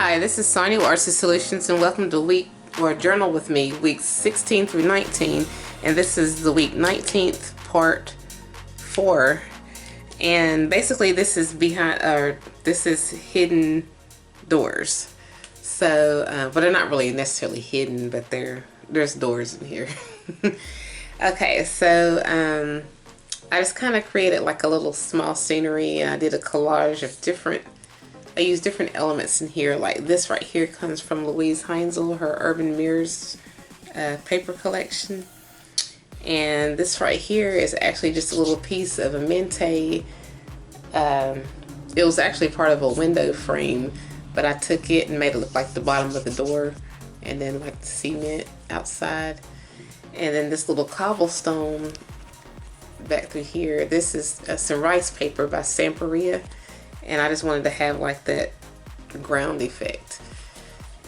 Hi, this is Sonia with Artsy Solutions, and welcome to week or journal with me, weeks 16 through 19, and this is the week 19th, part 4. And basically, this is hidden doors. So, but they're not really necessarily hidden, but there's doors in here. Okay, so I just kind of created like a little small scenery. I did a collage of I used different elements in here. Like this right here comes from Louise Heinzel, her Urban Mirrors paper collection. And this right here is actually just a little piece of a mente. It was actually part of a window frame, but I took it and made it look like the bottom of the door, and then like the cement outside. And then this little cobblestone back through here, this is some rice paper by Stamperia, and I just wanted to have like that ground effect.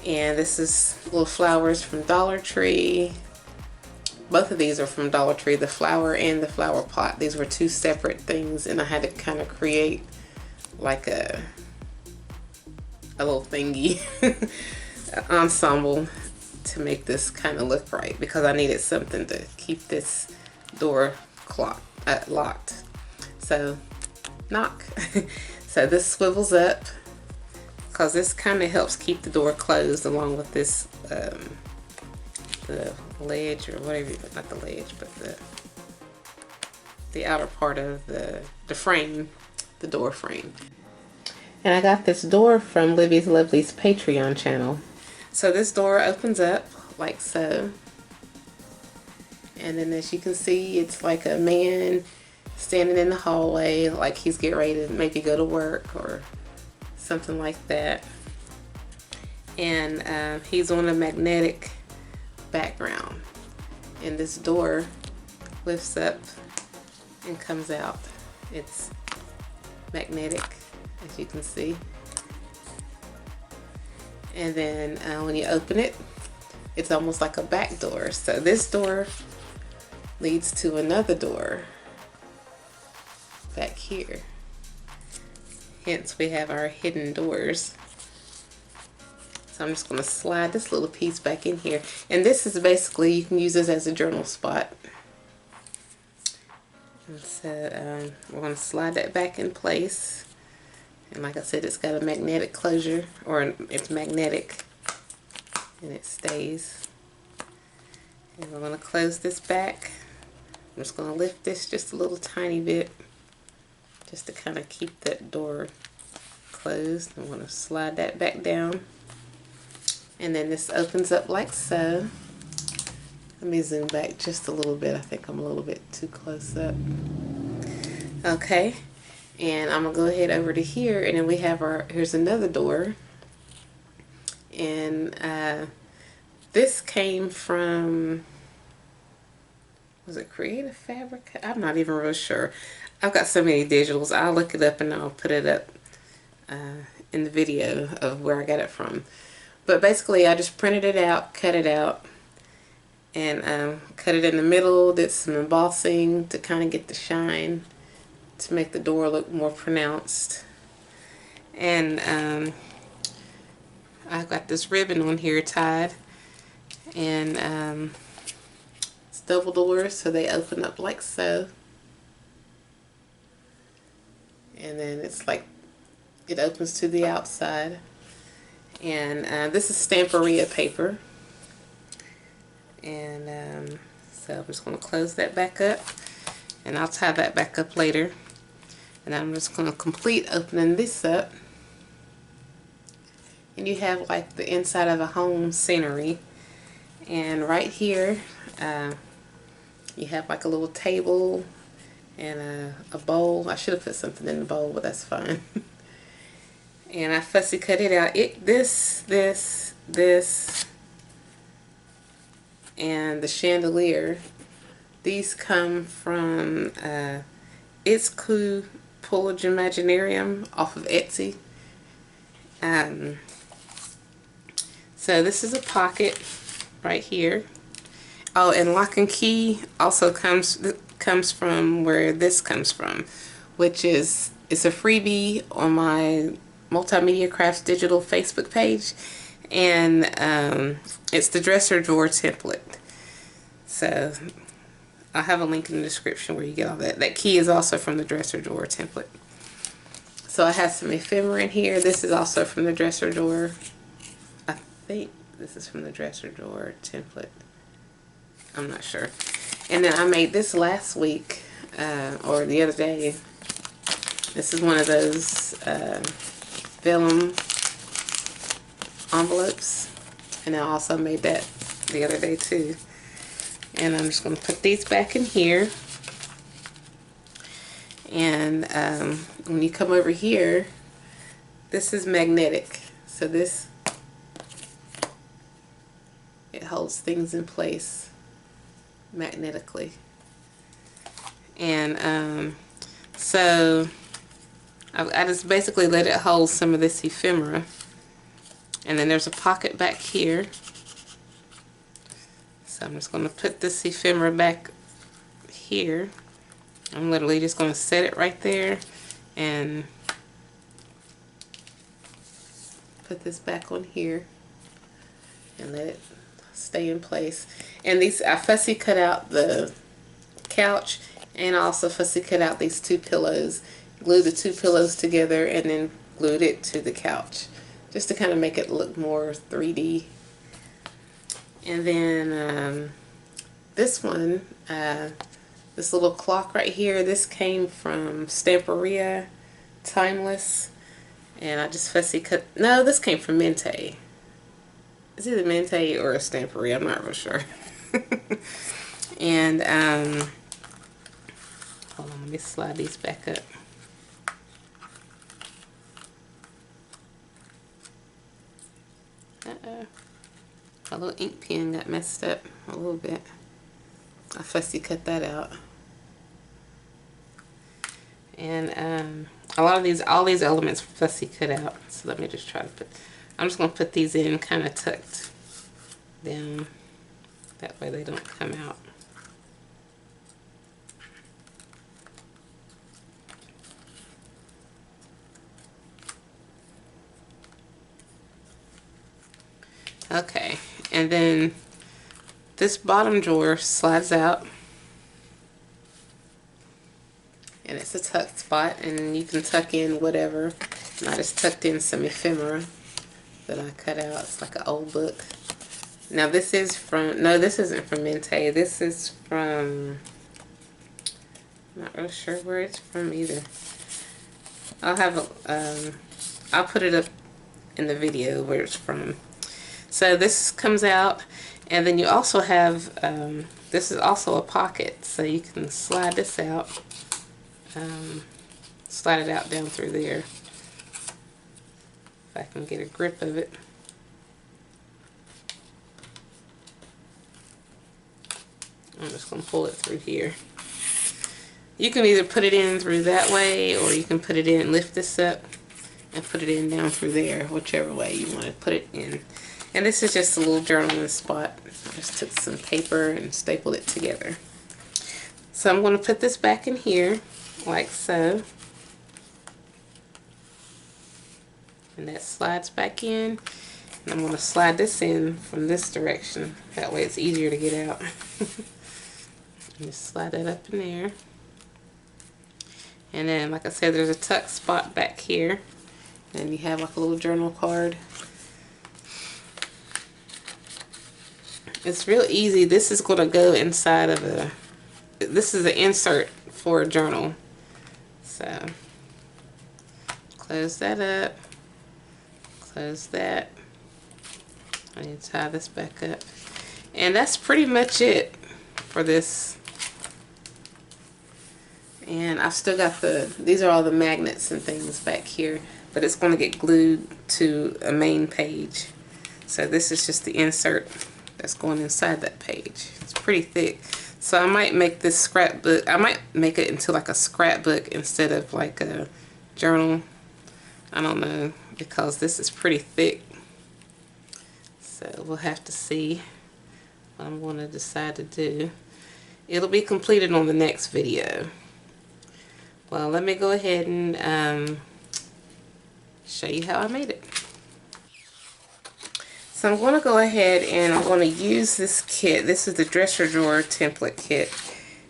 And this is little flowers from Dollar Tree. Both of these are from Dollar Tree, the flower and the flower pot. These were two separate things, and I had to kind of create like a little thingy ensemble to make this kind of look right, because I needed something to keep this door locked. So knock. So this swivels up because this kind of helps keep the door closed, along with this the ledge, or whatever, not the ledge, but the outer part of the frame, the door frame. And I got this door from Livy's Lovely's Patreon channel. So this door opens up like so, and then as you can see, it's like a man standing in the hallway, like he's getting ready to maybe go to work or something like that. And he's on a magnetic background, and this door lifts up and comes out. It's magnetic, as you can see. And then when you open it, it's almost like a back door. So this door leads to another door back here. Hence we have our hidden doors. So I'm just going to slide this little piece back in here. And this is basically, you can use this as a journal spot. And so we're going to slide that back in place. And like I said, it's got a magnetic closure, or it's magnetic, and it stays. And we're going to close this back. I'm just going to lift this just a little tiny bit, just to kind of keep that door closed. I'm going to slide that back down. And then this opens up like so. Let me zoom back just a little bit. I think I'm a little bit too close up. Okay. And I'm going to go ahead over to here, and then we have here's another door. And this came from, was it Creative Fabric? I'm not even real sure. I've got so many digitals. I'll look it up and I'll put it up in the video of where I got it from. But basically, I just printed it out, cut it out, and cut it in the middle, did some embossing to kind of get the shine, to make the door look more pronounced. And I've got this ribbon on here tied, and it's double doors, so they open up like so. And then it's like, it opens to the outside. And this is Stamperia paper. And so I'm just going to close that back up, and I'll tie that back up later. And I'm just going to complete opening this up. And you have like the inside of a home scenery. And right here, you have like a little table and a bowl. I should have put something in the bowl, but that's fine. And I fussy cut it out. This, and the chandelier. These come from itKuPilliimaginarium off of Etsy. So this is a pocket right here. Oh, and lock and key also comes from where this comes from, which is, it's a freebie on my Multimedia Crafts digital Facebook page, and it's the dresser drawer template. So I'll have a link in the description where you get all that. That key is also from the dresser drawer template. So I have some ephemera in here. This is also from the dresser drawer. I think this is from the dresser drawer template. I'm not sure. And then I made this last week, or the other day. This is one of those vellum envelopes. And I also made that the other day too. And I'm just going to put these back in here. And when you come over here, this is magnetic. So this, it holds things in place magnetically. And so I just basically let it hold some of this ephemera. And then there's a pocket back here. So I'm just going to put this ephemera back here. I'm literally just going to set it right there and put this back on here and let it stay in place. And these, I fussy cut out the couch, and I also fussy cut out these two pillows. Glued the two pillows together and then glued it to the couch, just to kind of make it look more 3D. And then this one, this little clock right here, this came from Stamperia Timeless, and I just fussy cut. No, this came from Mente. It's either Mente or a Stamperia, I'm not real sure. And hold on, let me slide these back up. My little ink pen got messed up a little bit. I fussy cut that out. And a lot of these, all these elements fussy cut out. So let me just try to put, I'm just going to put these in kind of tucked down. That way they don't come out. Okay, and then this bottom drawer slides out, and it's a tuck spot, and you can tuck in whatever. And I just tucked in some ephemera that I cut out. It's like an old book. Now this is from, no, this isn't from Mente. This is from, I'm not really sure where it's from either. I'll have a, I'll put it up in the video where it's from. So this comes out, and then you also have, this is also a pocket, so you can slide this out, slide it out down through there, if I can get a grip of it. I'm just going to pull it through here. You can either put it in through that way, or you can put it in, lift this up, and put it in down through there, whichever way you want to put it in. And this is just a little journaling spot. I just took some paper and stapled it together. So I'm going to put this back in here, like so. And that slides back in. And I'm going to slide this in from this direction. That way it's easier to get out. Just slide that up in there. And then, like I said, there's a tuck spot back here. And you have like a little journal card. It's real easy. This is going to go inside of a, this is an insert for a journal. So, close that up. Close that. I need to tie this back up. And that's pretty much it for this. And I've still got the, these are all the magnets and things back here. But it's going to get glued to a main page. So this is just the insert that's going inside that page. It's pretty thick. So I might make this scrapbook, I might make it into like a scrapbook instead of like a journal. I don't know, because this is pretty thick. So we'll have to see what I'm going to decide to do. It'll be completed on the next video. Well, let me go ahead and show you how I made it. So I'm going to go ahead and I'm going to use this kit. This is the dresser drawer template kit.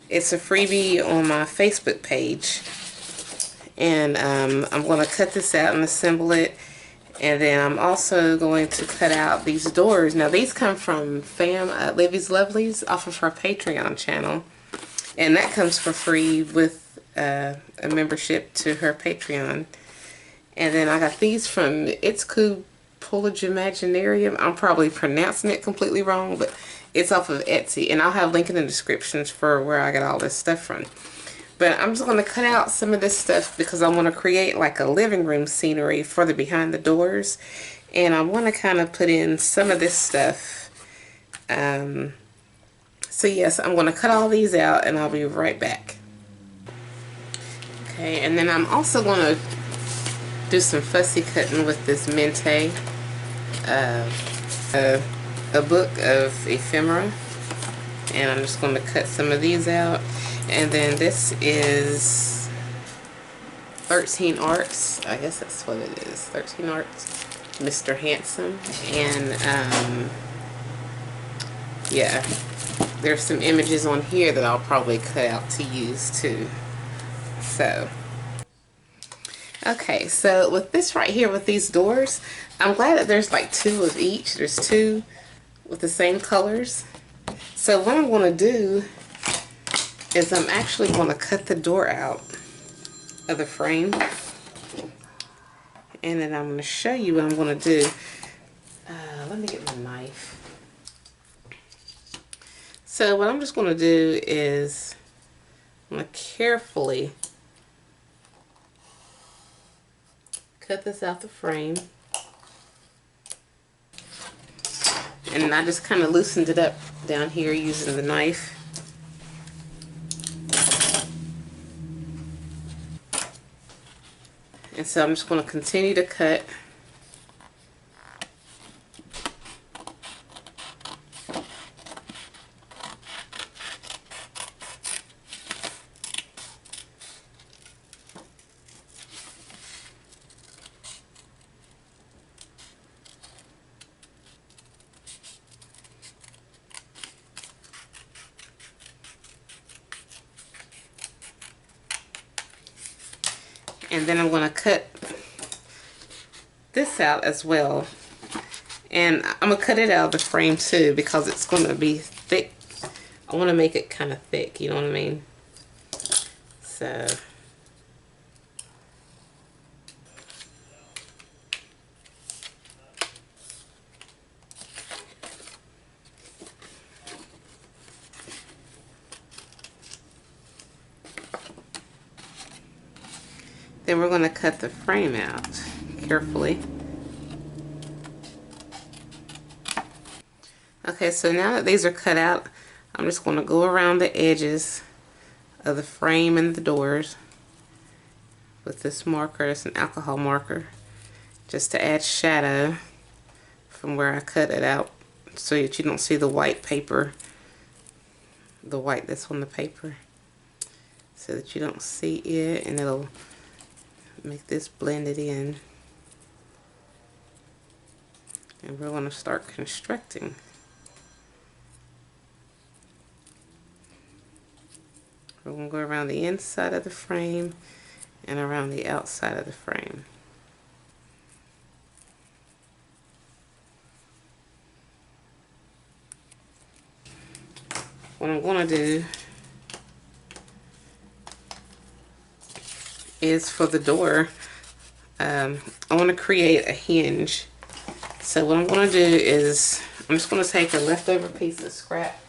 It's a freebie on my Facebook page. And I'm going to cut this out and assemble it. And then I'm also going to cut out these doors. Now these come from Livy's Lovelies off of her Patreon channel. And that comes for free with a membership to her Patreon. And then I got these from itKuPilliimaginarium. I'm probably pronouncing it completely wrong, but it's off of Etsy. And I'll have a link in the descriptions for where I got all this stuff from. But I'm just going to cut out some of this stuff because I want to create like a living room scenery for the behind the doors. And I want to kind of put in some of this stuff. So yes, I'm going to cut all these out and I'll be right back. Okay, and then I'm also going to do some fussy cutting with this Mente, a book of Ephemera, and I'm just going to cut some of these out. And then this is 13 Arts, I guess that's what it is, 13 Arts, Mr. Handsome, and yeah, there's some images on here that I'll probably cut out to use too. So okay, so with this right here, with these doors, I'm glad that there's like 2 of each. There's 2 with the same colors. So what I'm going to do is I'm actually going to cut the door out of the frame. And then I'm going to show you what I'm going to do. Let me get my knife. So what I'm just going to do is I'm going to carefully cut this out the frame, and I just kind of loosened it up down here using the knife. And so I'm just going to continue to cut. And then I'm going to cut this out as well. And I'm going to cut it out of the frame too because it's going to be thick. I want to make it kind of thick, you know what I mean? So then we're going to cut the frame out carefully. Okay, so now that these are cut out, I'm just going to go around the edges of the frame and the doors with this marker. It's an alcohol marker, just to add shadow from where I cut it out so that you don't see the white paper, the white that's on the paper, so that you don't see it, and it'll make this blended in. And we're going to start constructing. We're going to go around the inside of the frame and around the outside of the frame. What I'm going to do is for the door, I want to create a hinge. So what I'm going to do is I'm just going to take a leftover piece of scrap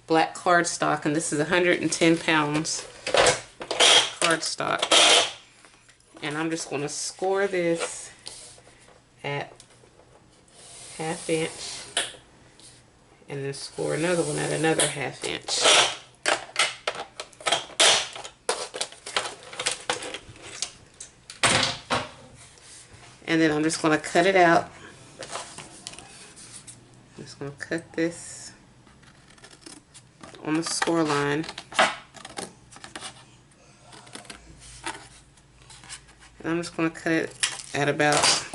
black cardstock, and this is 110 pounds cardstock, and I'm just going to score this at 1/2 inch and then score another one at another 1/2 inch. And then I'm just going to cut it out. I'm just going to cut this on the score line. And I'm just going to cut it at about,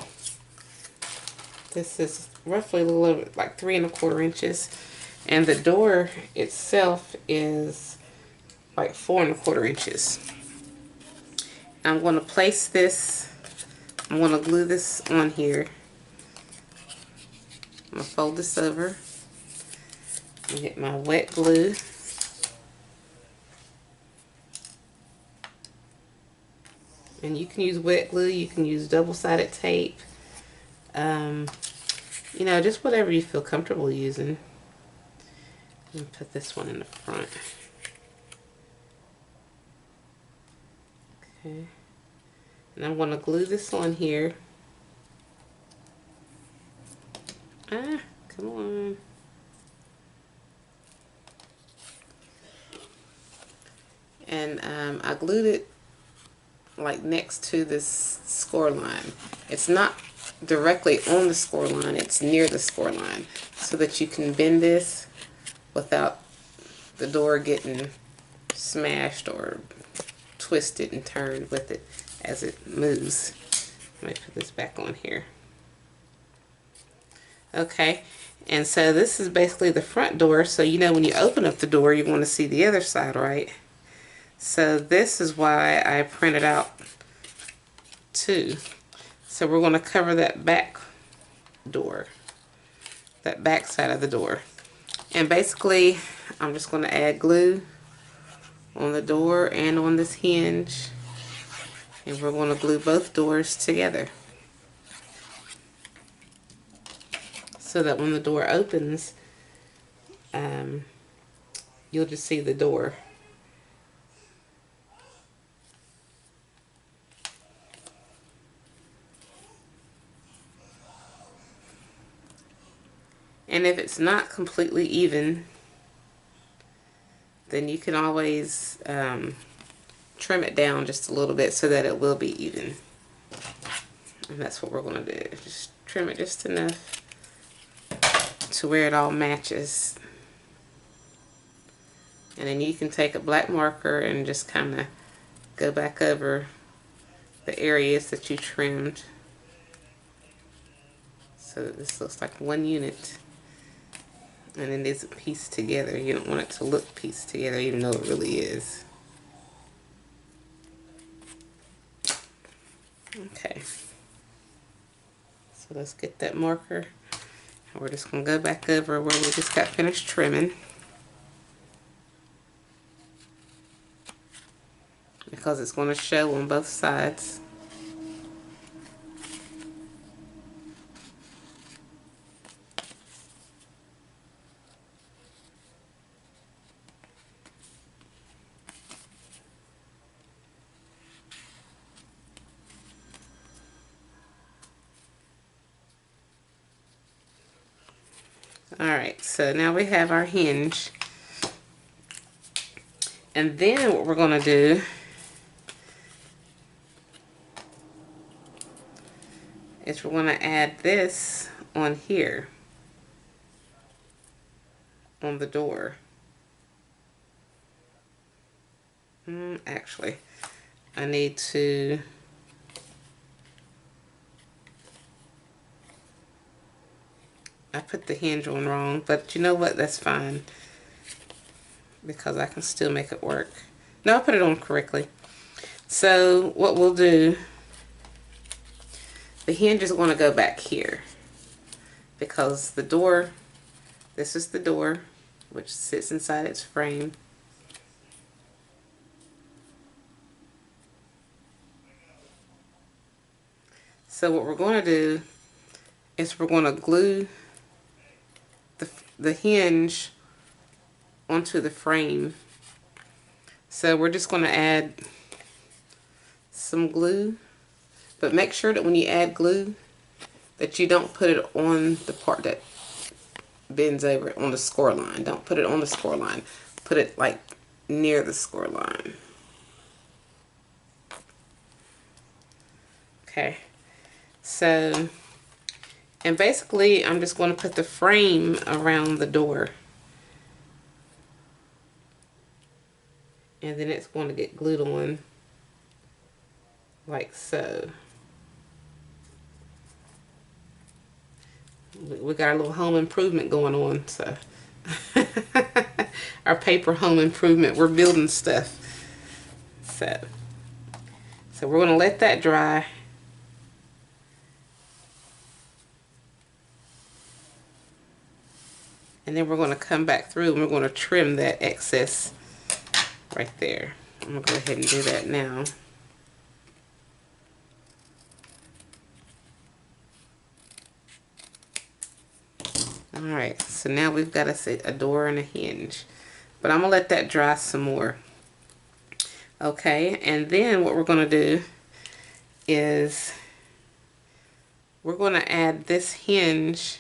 this is roughly a little over like 3 1/4 inches. And the door itself is like 4 1/4 inches. I'm going to place this, I'm going to glue this on here. I'm going to fold this over and get my wet glue. And you can use wet glue, you can use double-sided tape. You know, just whatever you feel comfortable using. And put this one in the front. Okay. And I'm going to glue this on here. Ah, come on. And I glued it like next to this score line. It's not directly on the score line, it's near the score line, so that you can bend this without the door getting smashed or twisted and turned with it as it moves. Let me put this back on here. Okay, and so this is basically the front door, so you know when you open up the door you want to see the other side, right? So this is why I printed out 2. So we're going to cover that back door, that back side of the door. And basically I'm just going to add glue on the door and on this hinge, and we're going to glue both doors together so that when the door opens, you'll just see the door. And if it's not completely even, then you can always trim it down just a little bit so that it will be even. And that's what we're going to do. Just trim it just enough to where it all matches. And then you can take a black marker and just kind of go back over the areas that you trimmed so that this looks like one unit. And it isn't pieced together. You don't want it to look pieced together even though it really is. Okay. So let's get that marker. And we're just going to go back over where we just got finished trimming. Because it's going to show on both sides. Alright, so now we have our hinge. And then what we're going to do is we're going to add this on here on the door. Actually, I need to I put the hinge on wrong, but you know what, that's fine because I can still make it work. No, I put it on correctly. So what we'll do, the hinge is going to go back here because the door, this is the door which sits inside its frame. So what we're going to do is we're going to glue the hinge onto the frame. So we're just going to add some glue, but make sure that when you add glue that you don't put it on the part that bends over on the score line. Don't put it on the score line. Put it like near the score line. Okay. So, and basically I'm just going to put the frame around the door. And then it's going to get glued on like so. We got our little home improvement going on, so our paper home improvement. We're building stuff. So we're gonna let that dry. And then we're gonna come back through and we're gonna trim that excess right there. I'm gonna go ahead and do that now. Alright, so now we've got a door and a hinge. But I'm gonna let that dry some more. Okay, and then what we're gonna do is we're gonna add this hinge.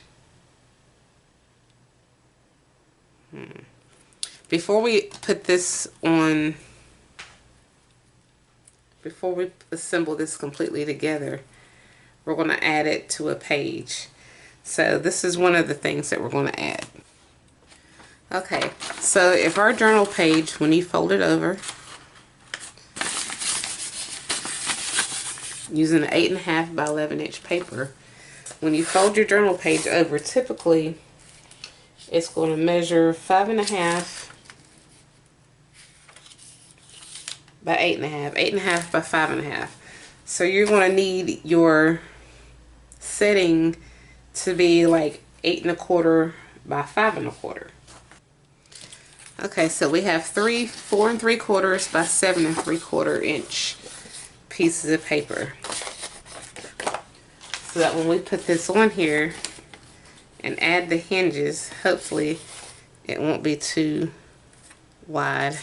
Before we put this on, before we assemble this completely together, we're going to add it to a page. So this is one of the things that we're going to add. Okay, so if our journal page, when you fold it over, using an 8.5 by 11 inch paper, when you fold your journal page over, typically it's going to measure 5.5 by 8.5, 8.5 by 5.5. So you're going to need your setting to be like 8.25 by 5.25. Okay, so we have 4 3/4 by 7 3/4 inch pieces of paper. So that when we put this on here and add the hinges, hopefully it won't be too wide.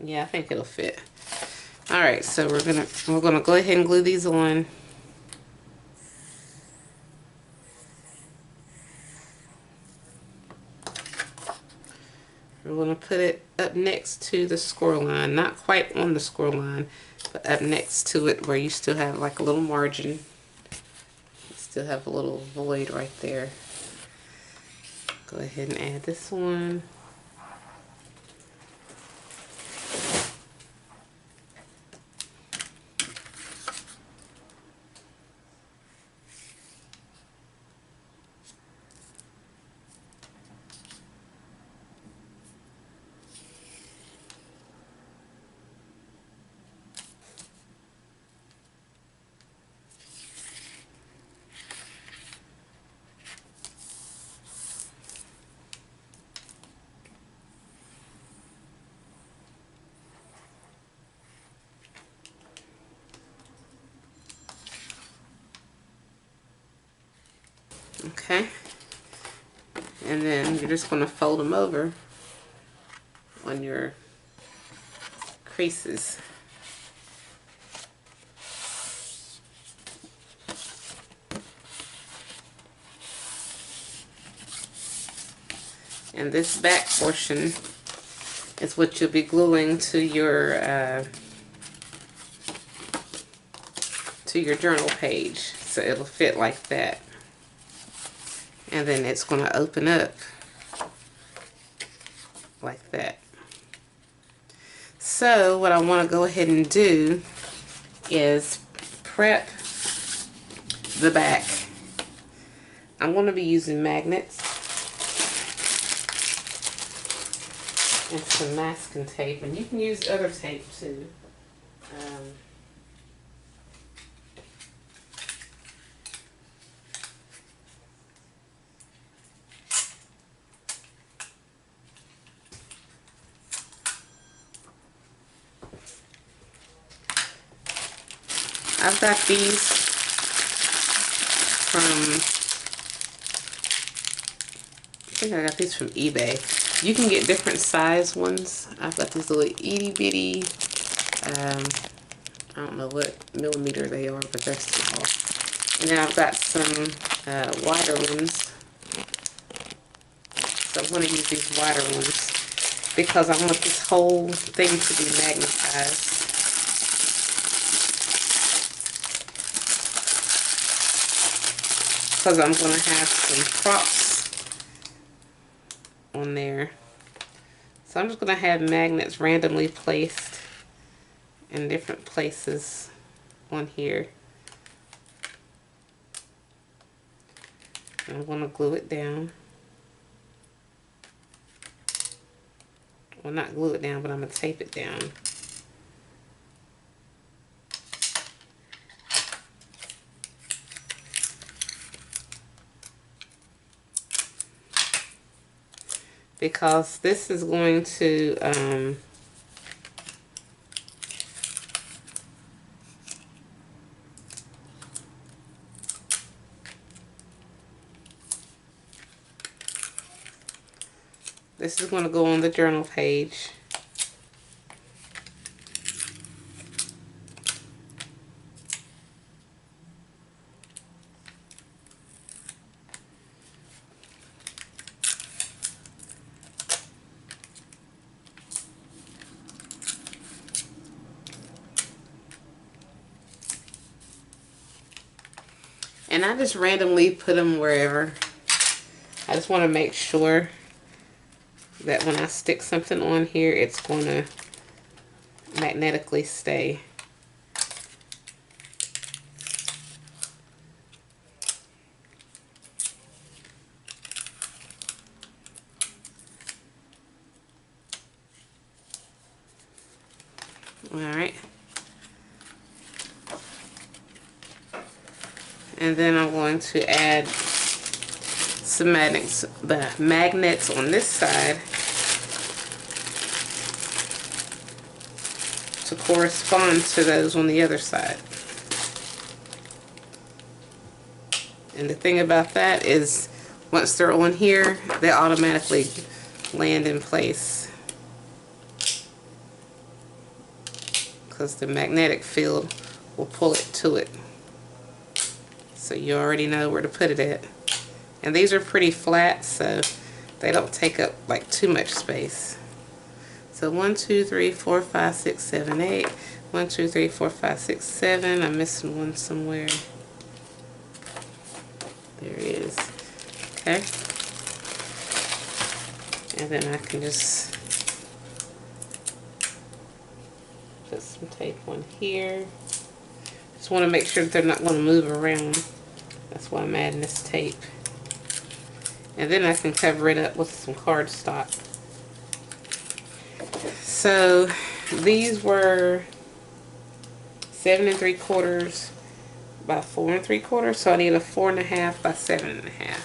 Yeah, I think it'll fit. All right, so we're gonna go ahead and glue these on. We're gonna put it up next to the score line, not quite on the score line, but up next to it where you still have like a little margin. You still have a little void right there. Go ahead and add this one. Okay, and then you're just going to fold them over on your creases. And this back portion is what you'll be gluing to your journal page, so it'll fit like that. And then it's going to open up like that. So what I want to go ahead and do is prep the back. I'm going to be using magnets and some masking tape, and you can use other tape too. I've got these from, I think I got these from eBay. You can get different size ones. I've got these little itty bitty, I don't know what millimeter they are, but they're small. And then I've got some wider ones. So I'm going to use these wider ones because I want this whole thing to be magnetized. Because I'm going to have some props on there. So I'm just going to have magnets randomly placed in different places on here. I'm going to glue it down. Well, not glue it down, but I'm going to tape it down. Because this is going to this is going to go on the journal page. And I just randomly put them wherever. I just want to make sure that when I stick something on here, it's going to magnetically stay. Alright. And then I'm going to add some magnets on this side to correspond to those on the other side. And the thing about that is, once they're on here, they automatically land in place, because the magnetic field will pull it to it. So you already know where to put it at. And these are pretty flat, so they don't take up like too much space. So 1, 2, 3, 4, 5, 6, 7, 8. 1, 2, 3, 4, 5, 6, 7. I'm missing one somewhere. There it is. Okay. And then I can just put some tape on here. Just want to make sure that they're not going to move around. That's why I'm adding this tape. And then I can cover it up with some cardstock. So these were 7 3/4 by 4 3/4. So I need a 4 1/2 by 7 1/2.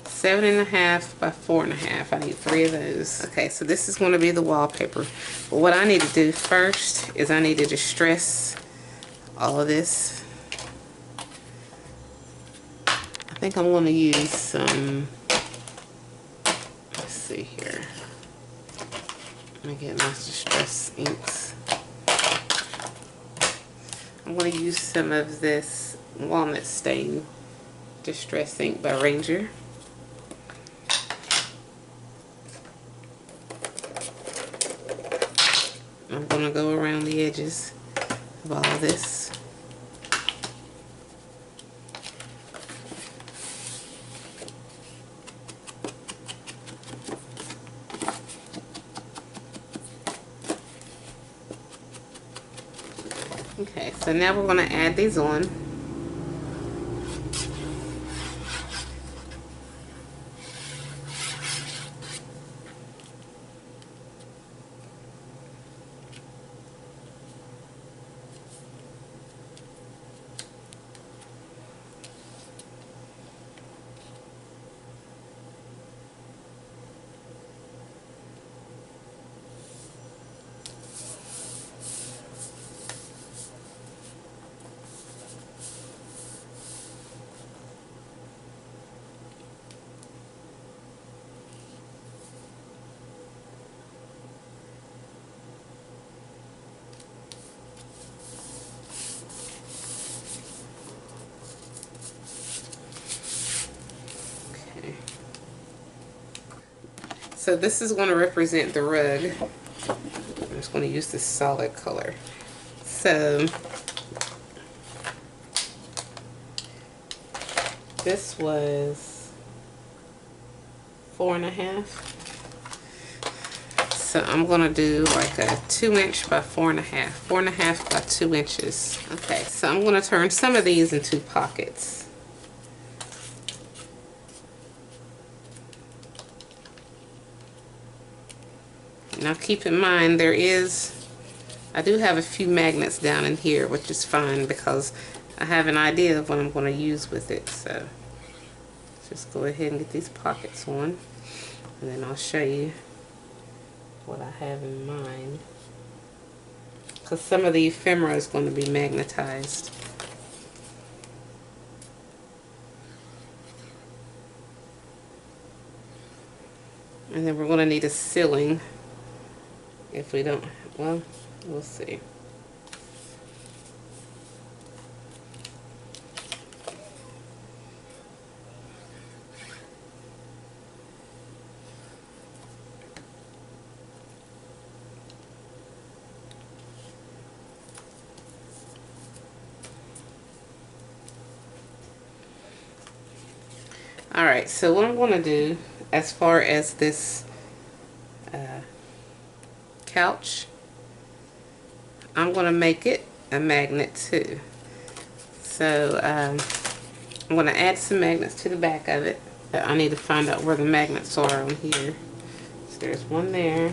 7 1/2 by 4 1/2. I need 3 of those. Okay, so this is going to be the wallpaper. But what I need to do first is I need to distress all of this. I think I'm going to use some, let's see here. Let me get my distress inks. I'm going to use some of this walnut stain distress ink by Ranger. I'm going to go around the edges of all of this. Okay, so now we're going to add these on. So this is going to represent the rug. I'm just going to use this solid color. So this was 4.5. So I'm gonna do like a 2" by 4.5, 4.5 by 2 inches. Okay, so I'm gonna turn some of these into pockets. Now keep in mind I do have a few magnets down in here, which is fine because I have an idea of what I'm going to use with it. So just go ahead and get these pockets on, and then I'll show you what I have in mind. Because some of the ephemera is going to be magnetized. And then we're going to need a ceiling. If we don't, well, we'll see. Alright, so what I'm going to do as far as this couch, I'm going to make it a magnet too. So I'm going to add some magnets to the back of it. I need to find out where the magnets are on here. So there's one there,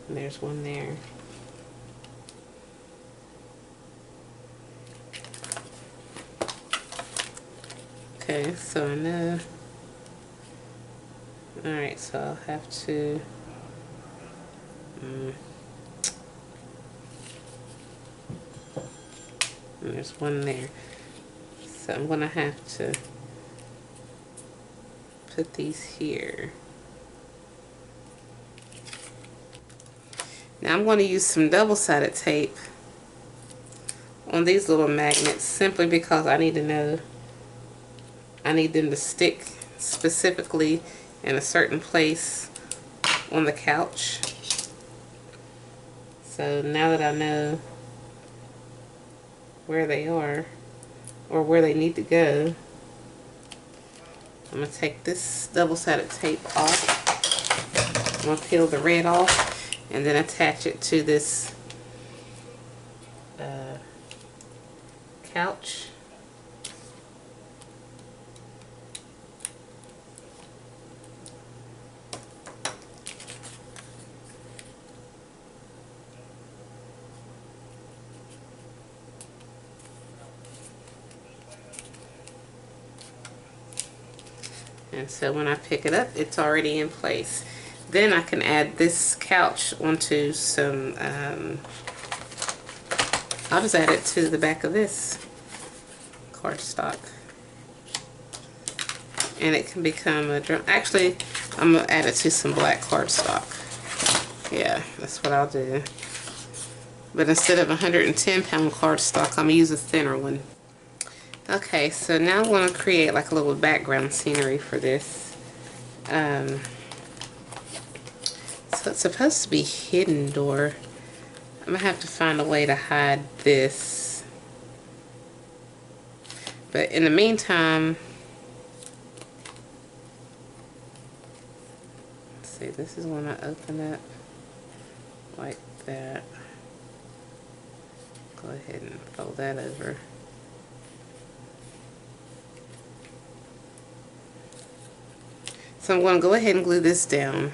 and there's one there. Okay, so I know. Alright, so I'll have to and there's one there. So I'm gonna have to put these here. Now I'm going to use some double-sided tape on these little magnets simply because I need to know, I need them to stick specifically in a certain place on the couch. So now that I know where they are or where they need to go, I'm going to take this double-sided tape off. I'm going to peel the red off and then attach it to this couch. And so when I pick it up, it's already in place. Then I can add this couch onto some, I'll just add it to the back of this cardstock. And it can become a drum. Actually, I'm going to add it to some black cardstock. Yeah, that's what I'll do. But instead of 110-pound cardstock, I'm going to use a thinner one. Okay, so now I'm going to create like a little background scenery for this. So it's supposed to be hidden door. I'm going to have to find a way to hide this. But in the meantime, let's see, this is when I open up like that. Go ahead and fold that over. So I'm going to go ahead and glue this down.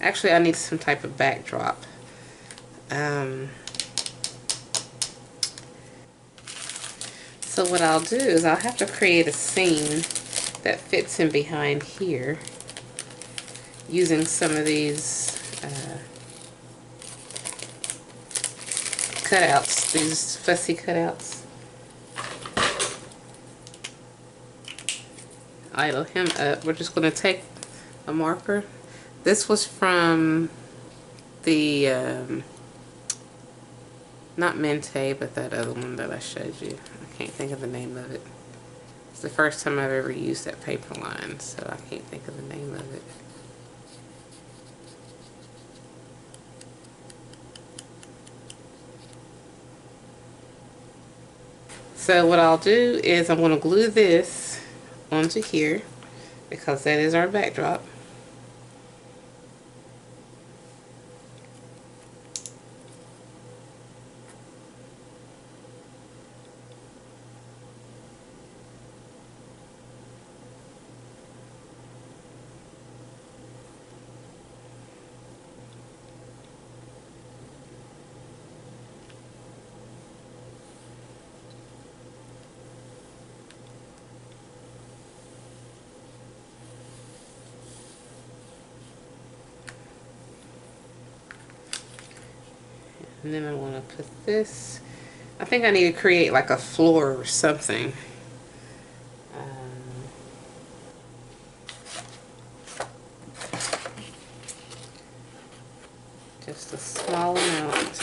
Actually, I need some type of backdrop. So what I'll do is I'll have to create a scene that fits in behind here using some of these cutouts, these fussy cutouts. Idle him up. We're just going to take a marker. This was from the not Mente, but that other one that I showed you. I can't think of the name of it. It's the first time I've ever used that paper line, so I can't think of the name of it. So what I'll do is I'm going to glue this onto here. because that is our backdrop. And then I want to put this. I think I need to create like a floor or something. Just a small amount.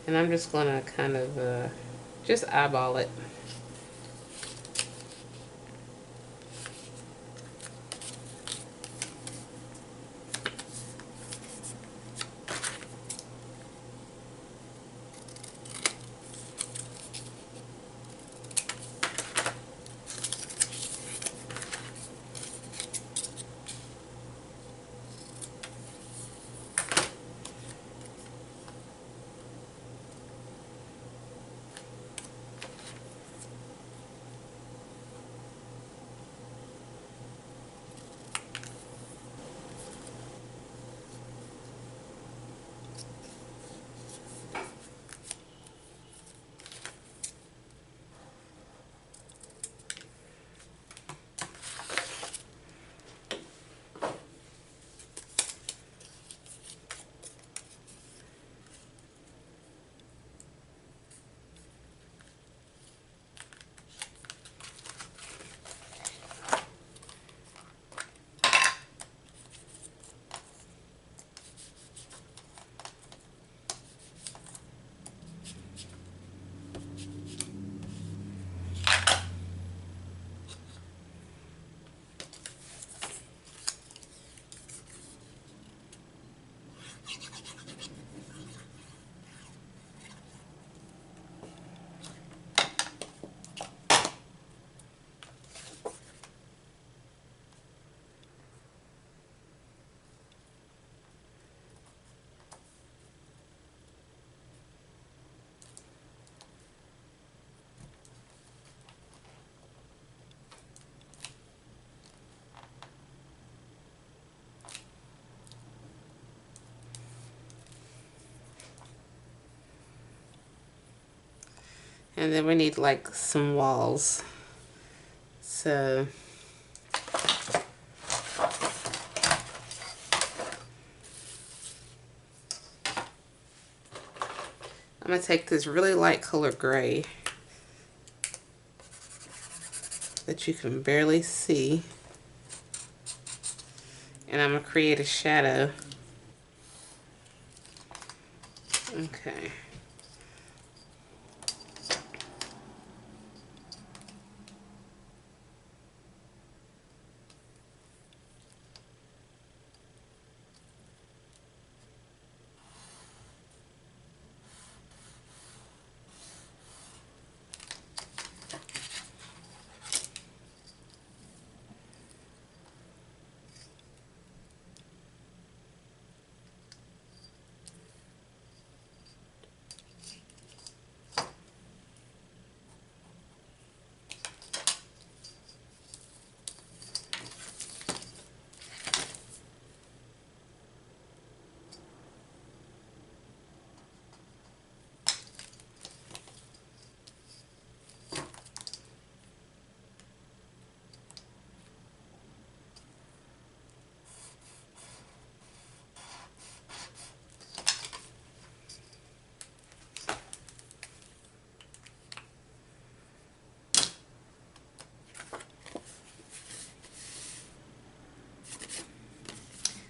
And I'm just going to kind of just eyeball it. And then we need like some walls. So I'm going to take this really light color gray that you can barely see, and I'm going to create a shadow. Okay.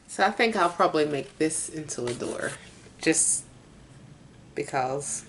So I think I'll probably make this into a door, just because.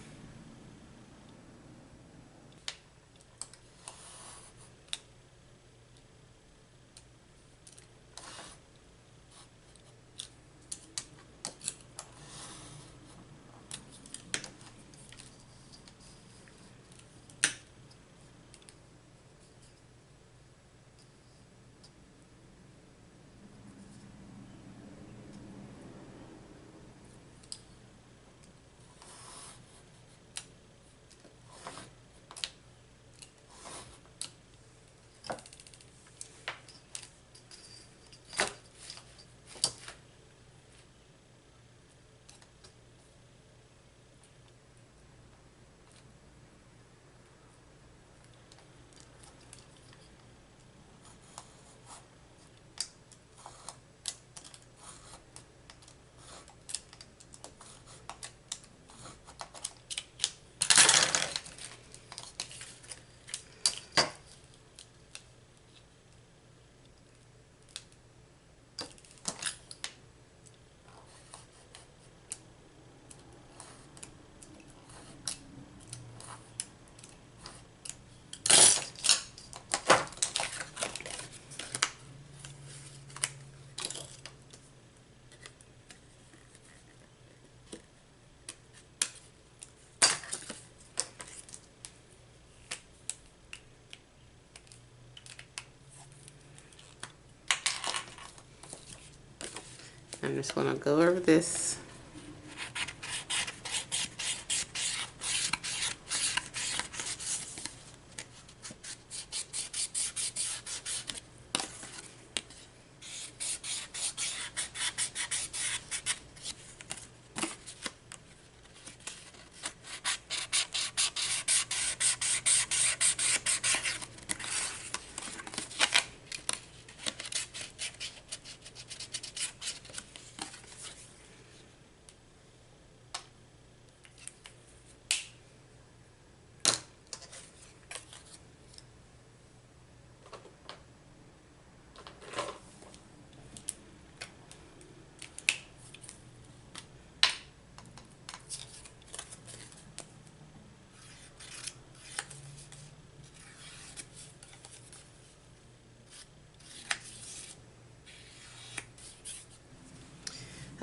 I'm just going to go over this.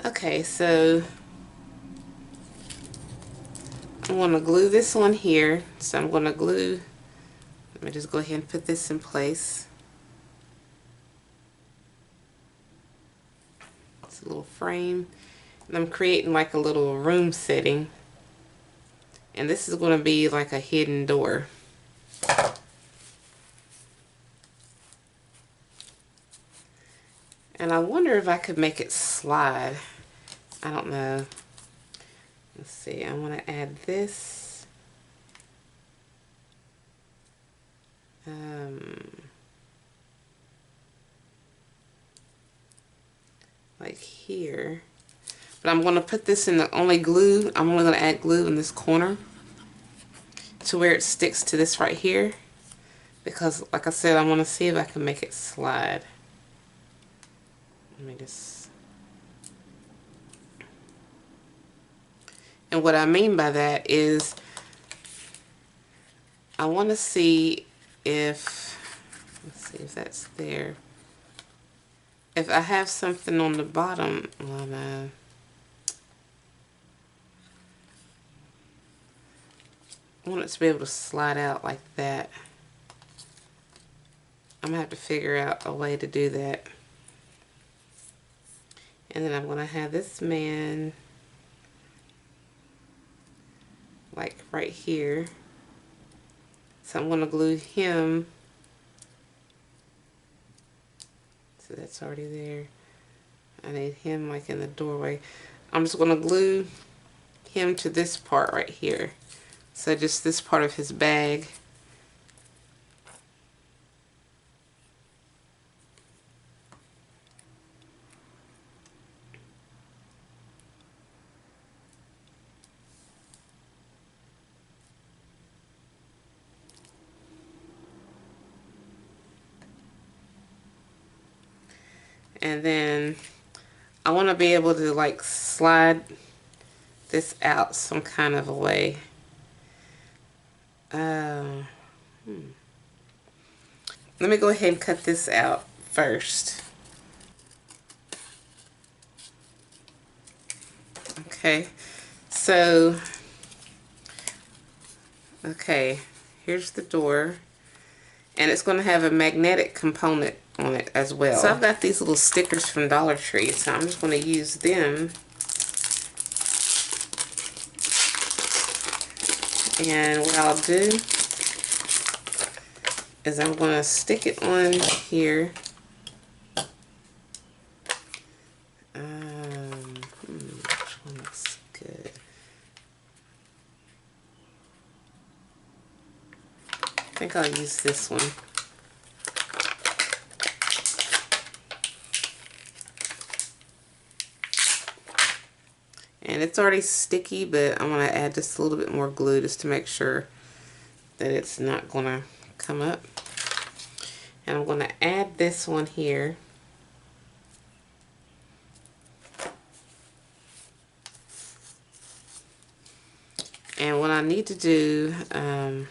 Okay, so I'm going to glue this one here. So I'm going to glue, let me just go ahead and put this in place. It's a little frame. And I'm creating like a little room setting. And this is going to be like a hidden door. And I wonder if I could make it slide. I don't know. Let's see, I want to add this. Like here. But I'm going to put this in the only glue. I'm only going to add glue in this corner to where it sticks to this right here. Because, like I said, I want to see if I can make it slide. Let me just... And what I mean by that is I want to see if, let's see if that's there. If I have something on the bottom, well, no. I want it to be able to slide out like that. I'm going to have to figure out a way to do that. And then I'm going to have this man like right here. So I'm going to glue him. So that's already there. I need him like in the doorway. I'm just going to glue him to this part right here. So just this part of his bag. And then I want to be able to like slide this out some kind of a way. Let me go ahead and cut this out first. Okay, so, okay, here's the door. And it's going to have a magnetic component on it as well. So I've got these little stickers from Dollar Tree, so I'm just going to use them. And what I'll do is I'm going to stick it on here. Which one looks good? I think I'll use this one. And it's already sticky, but I'm going to add just a little bit more glue just to make sure that it's not going to come up. And I'm going to add this one here. And what I need to do, I'm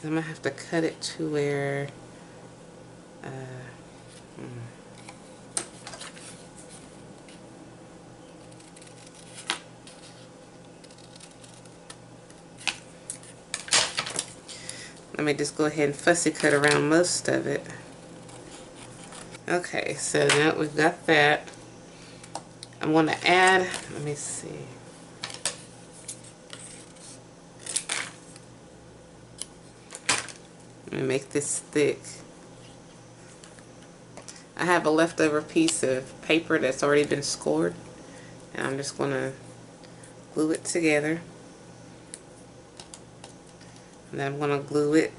going to have to cut it to where, let me just go ahead and fussy cut around most of it. Okay, so now we've got that. I'm going to add, let me see. Let me make this thick. I have a leftover piece of paper that's already been scored, and I'm just going to glue it together. And then I'm going to glue it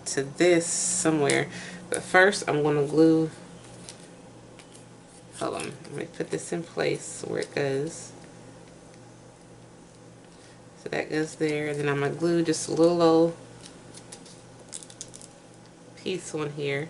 to this somewhere. But first I'm going to glue, hold on, let me put this in place where it goes. So that goes there, and then I'm going to glue just a little old piece on here.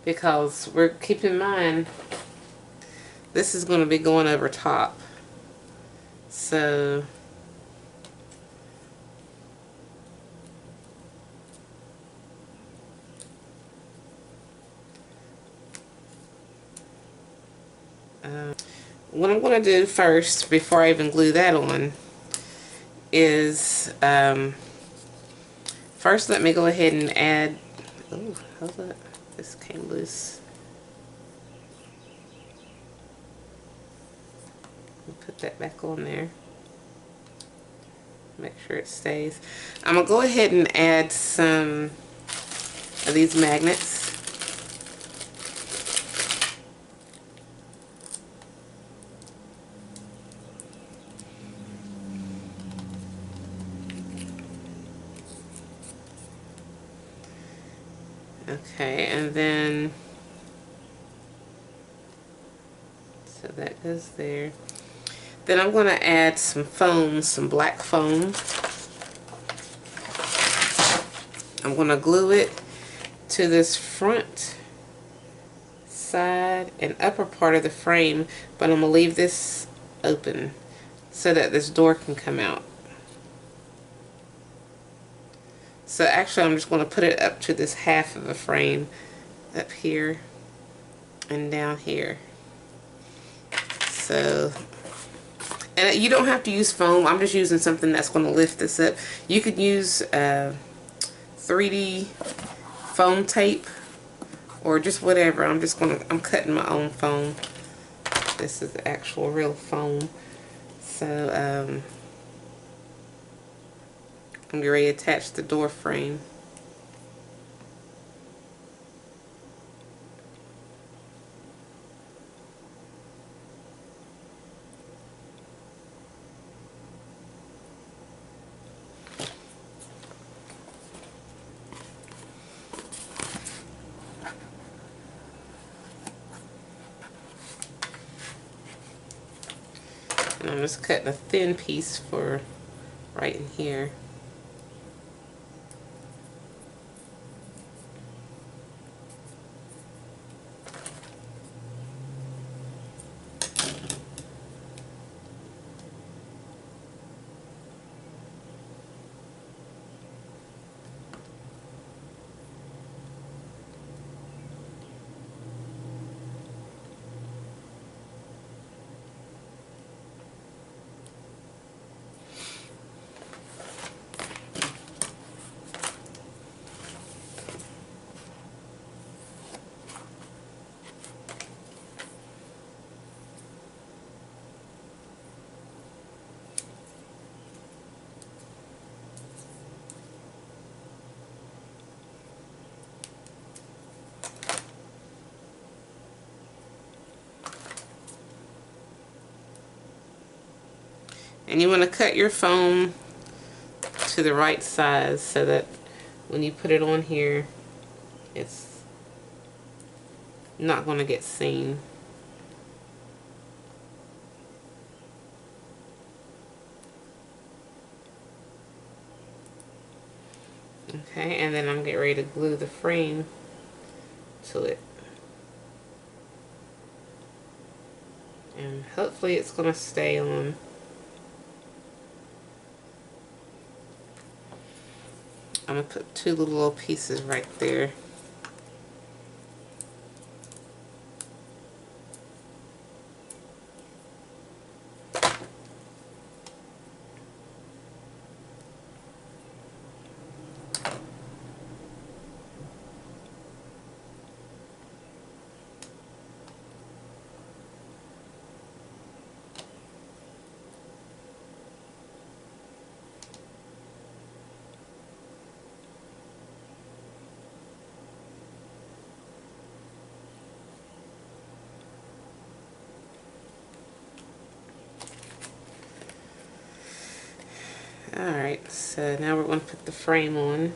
Because keep in mind, this is going to be going over top. So what I'm going to do first, before I even glue that on, is first let me go ahead and add, oh, how's that? This came loose. Put that back on there. Make sure it stays. I'm going to go ahead and add some of these magnets. Okay, and then, so that goes there. Then I'm going to add some foam, some black foam. I'm going to glue it to this front, side, and upper part of the frame, but I'm going to leave this open so that this door can come out. So actually I'm just going to put it up to this half of the frame, up here and down here. So, and you don't have to use foam. I'm just using something that's going to lift this up. You could use 3D foam tape or just whatever. I'm cutting my own foam. This is the actual real foam. So I'm getting ready to attach the door frame. And I'm just cutting a thin piece for right in here. And you want to cut your foam to the right size so that when you put it on here, it's not going to get seen. Okay, and then I'm getting ready to glue the frame to it. And hopefully it's going to stay on. I'm going to put two little pieces right there. Alright, so now we're going to put the frame on.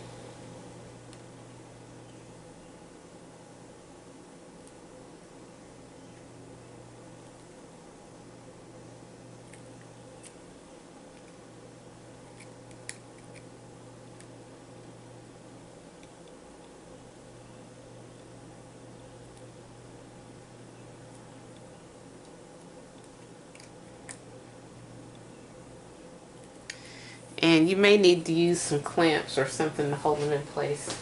And you may need to use some clamps or something to hold them in place.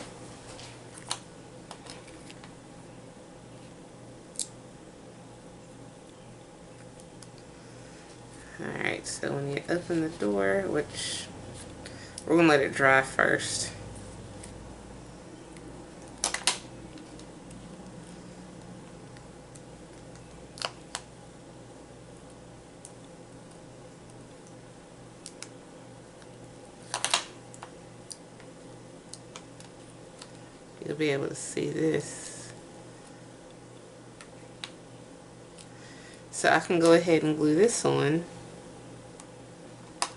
Alright, so when you open the door, which we're going to let it dry first. You'll be able to see this. So I can go ahead and glue this on.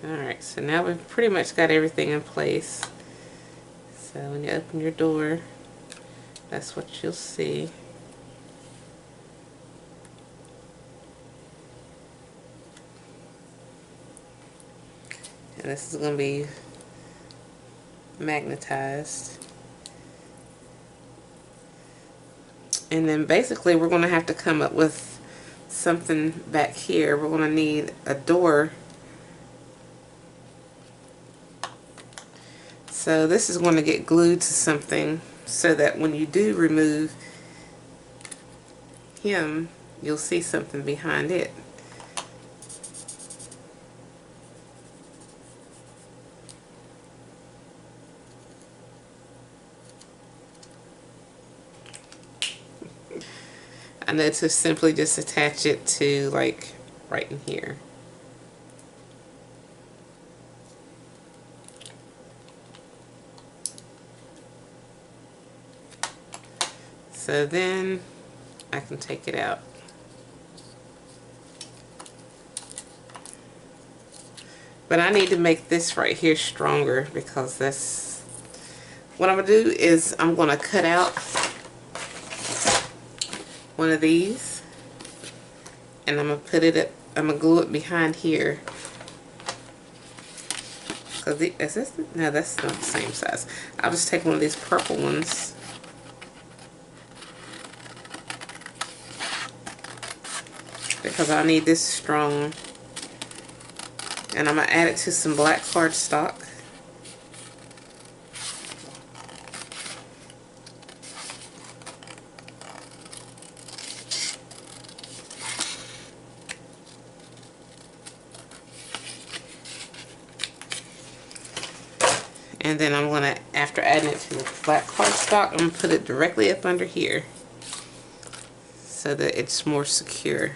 Alright, so now we've pretty much got everything in place. So when you open your door, that's what you'll see. And this is going to be magnetized. And then basically we're going to have to come up with something back here. We're going to need a door. So this is going to get glued to something so that when you do remove him, you'll see something behind it. I know to simply just attach it to like right in here. So then I can take it out. But I need to make this right here stronger because that's what I'm going to do. Is I'm going to cut out one of these and I'm going to put it up, I'm going to glue it behind here. Cause is this, no, that's not the same size. I'll just take one of these purple ones. Because I need this strong. And I'm going to add it to some black cardstock. And then I'm going to, after adding it to the black cardstock, I'm going to put it directly up under here so that it's more secure.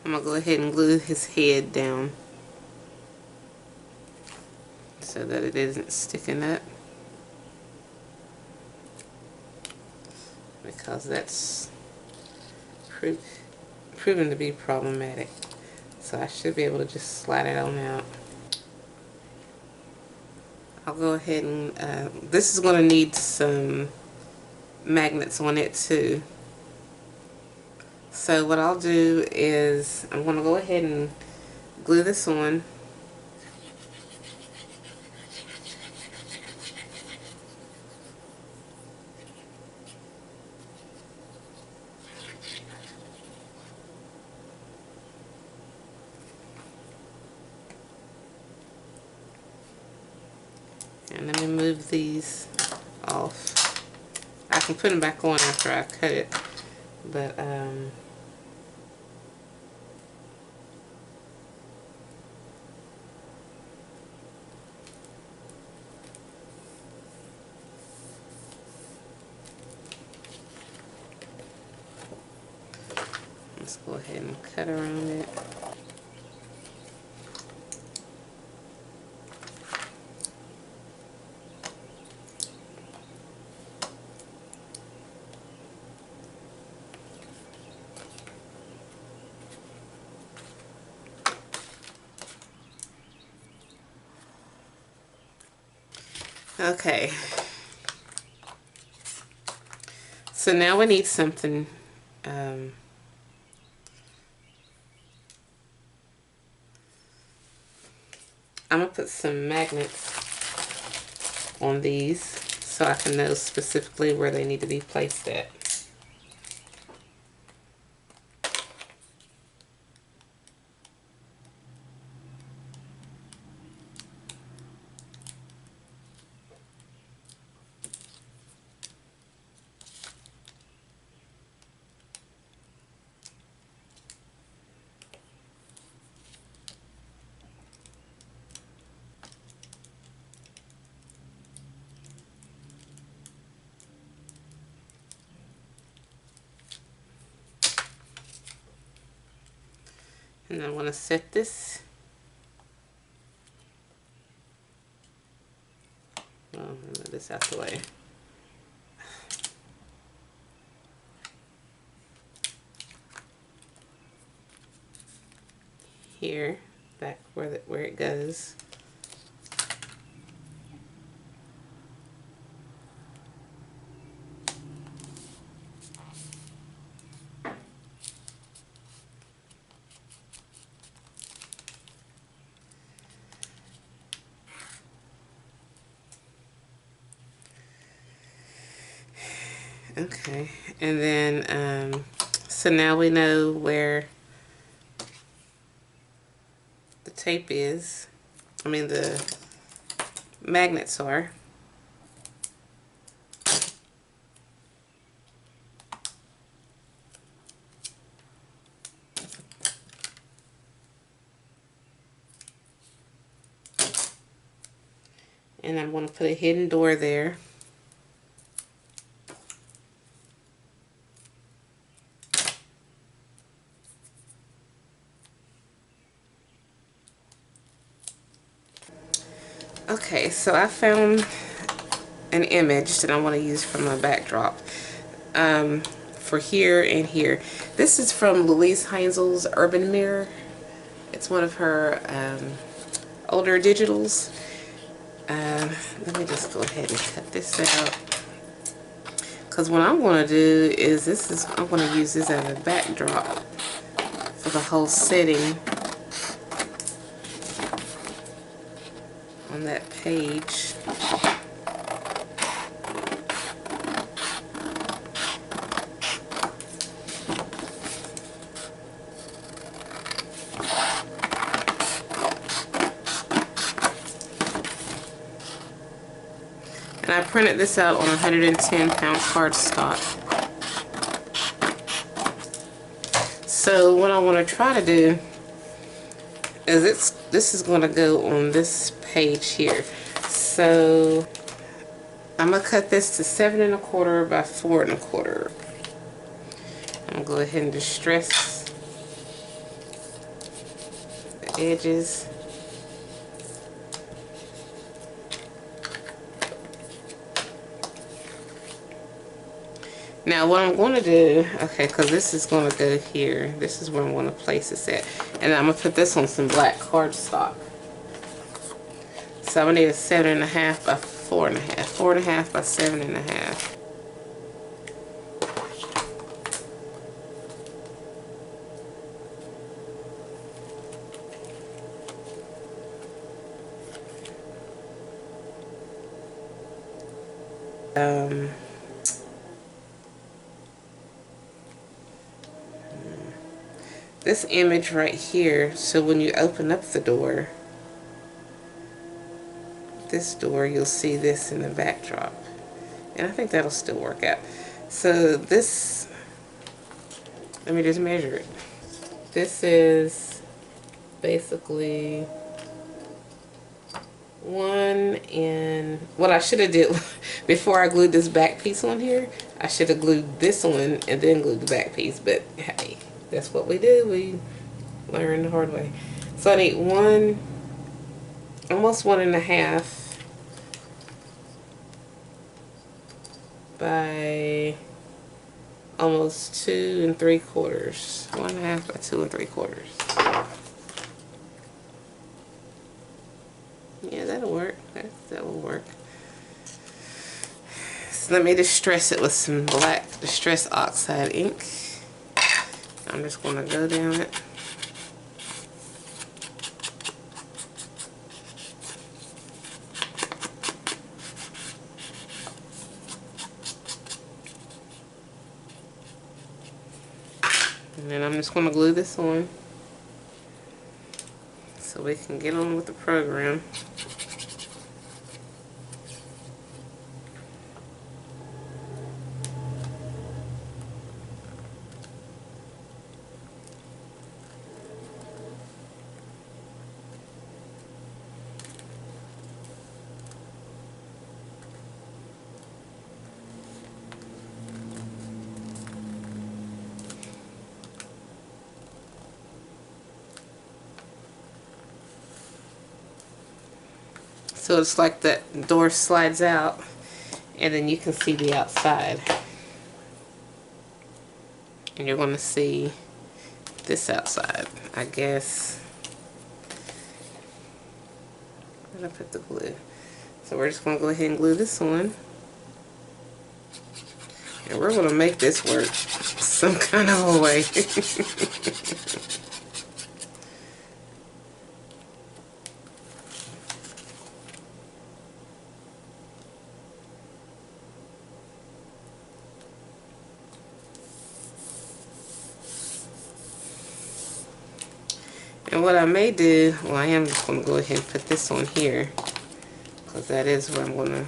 I'm gonna go ahead and glue his head down so that it isn't sticking up, because that's proven to be problematic. So I should be able to just slide it on out. I'll go ahead and this is going to need some magnets on it too. So what I'll do is I'm going to go ahead and glue this on. And let me move these off. I can put them back on after I cut it, but let's go ahead and cut around it. Okay, so now we need something I'm gonna put some magnets on these so I can know specifically where they need to be placed at. And I want to set this. Well, move this out the way. Here, back where it goes. Okay, and then so now we know where the tape is. I mean the magnets are. And I'm going to put a hidden door there. Okay, so I found an image that I want to use for my backdrop for here and here. This is from Louise Heinzel's Urban Mirror. It's one of her older digitals. Let me just go ahead and cut this out, because what I'm going to do is I'm going to use this as a backdrop for the whole setting on that page. And I printed this out on 110-pound cardstock. So what I want to try to do is this is going to go on this page here. So I'm going to cut this to 7 1/4 by 4 1/4. I'm going to go ahead and distress edges. Now what I'm going to do, okay, because this is going to go here. This is where I'm going to place this at. And I'm going to put this on some black cardstock. So I'm going to need a 7.5 by 4.5. 4.5 by 7.5. This image right here, so when you open up the door, this door, you'll see this in the backdrop. And I think that'll still work out. So this, let me just measure it. This is basically 1 and, what I should have did before I glued this back piece on here, I should have glued this on and then glued the back piece, but hey, that's what we do. We learn the hard way. So I need almost 1.5 by almost 2 3/4. 1.5 by 2 3/4. Yeah, that'll work. That will work. So let me distress it with some black Distress Oxide ink. I'm just going to go down it. And then I'm just going to glue this on so we can get on with the program. So it's like that door slides out and then you can see the outside. And you're going to see this outside, I guess. Where did I put the glue? So we're just going to go ahead and glue this on. And we're going to make this work some kind of a way. And what I may do, well, I am just going to go ahead and put this on here, because that is where I'm going to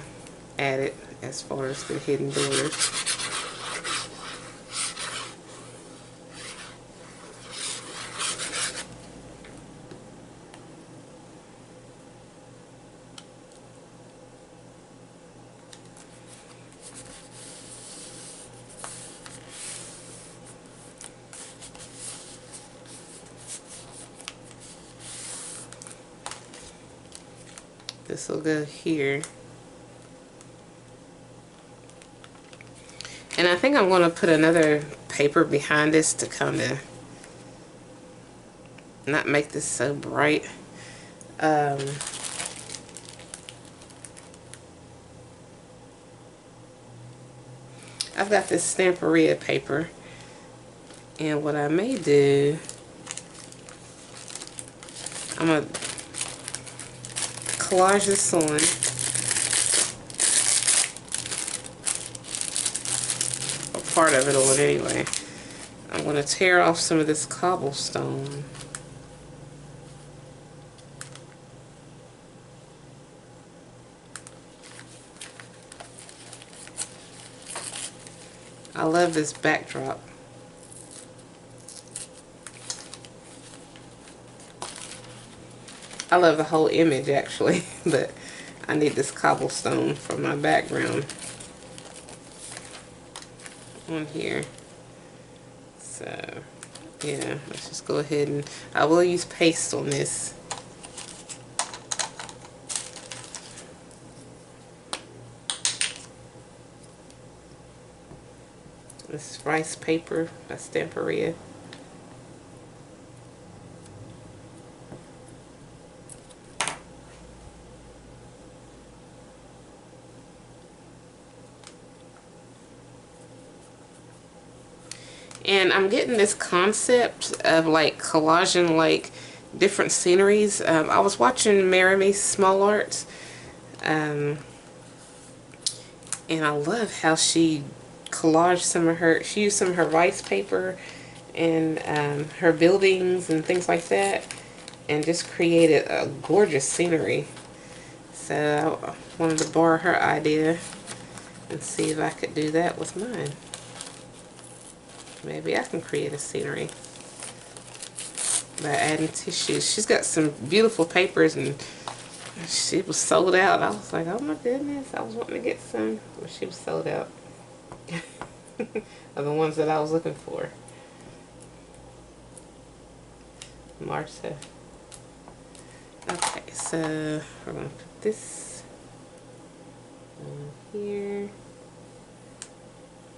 add it as far as the hidden doors. This will go here. And I think I'm going to put another paper behind this to kind of not make this so bright. I've got this Stamperia paper, and what I may do, I'm going to collage this on, or part of it on anyway. I'm going to tear off some of this cobblestone. I love this backdrop. I love the whole image actually, but I need this cobblestone for my background on here. So Yeah, let's just go ahead and I will use paste on this. This is rice paper by Stamperia. And I'm getting this concept of like collaging like different sceneries. I was watching Mary's Small Arts, and I love how she collaged she used some of her rice paper and her buildings and things like that, and just created a gorgeous scenery. So I wanted to borrow her idea and see if I could do that with mine. Maybe I can create a scenery by adding tissues. She's got some beautiful papers, and she was sold out. I was like, oh my goodness, I was wanting to get some, but she was sold out. Are the ones that I was looking for. Martha. Okay, so we're going to put this on here,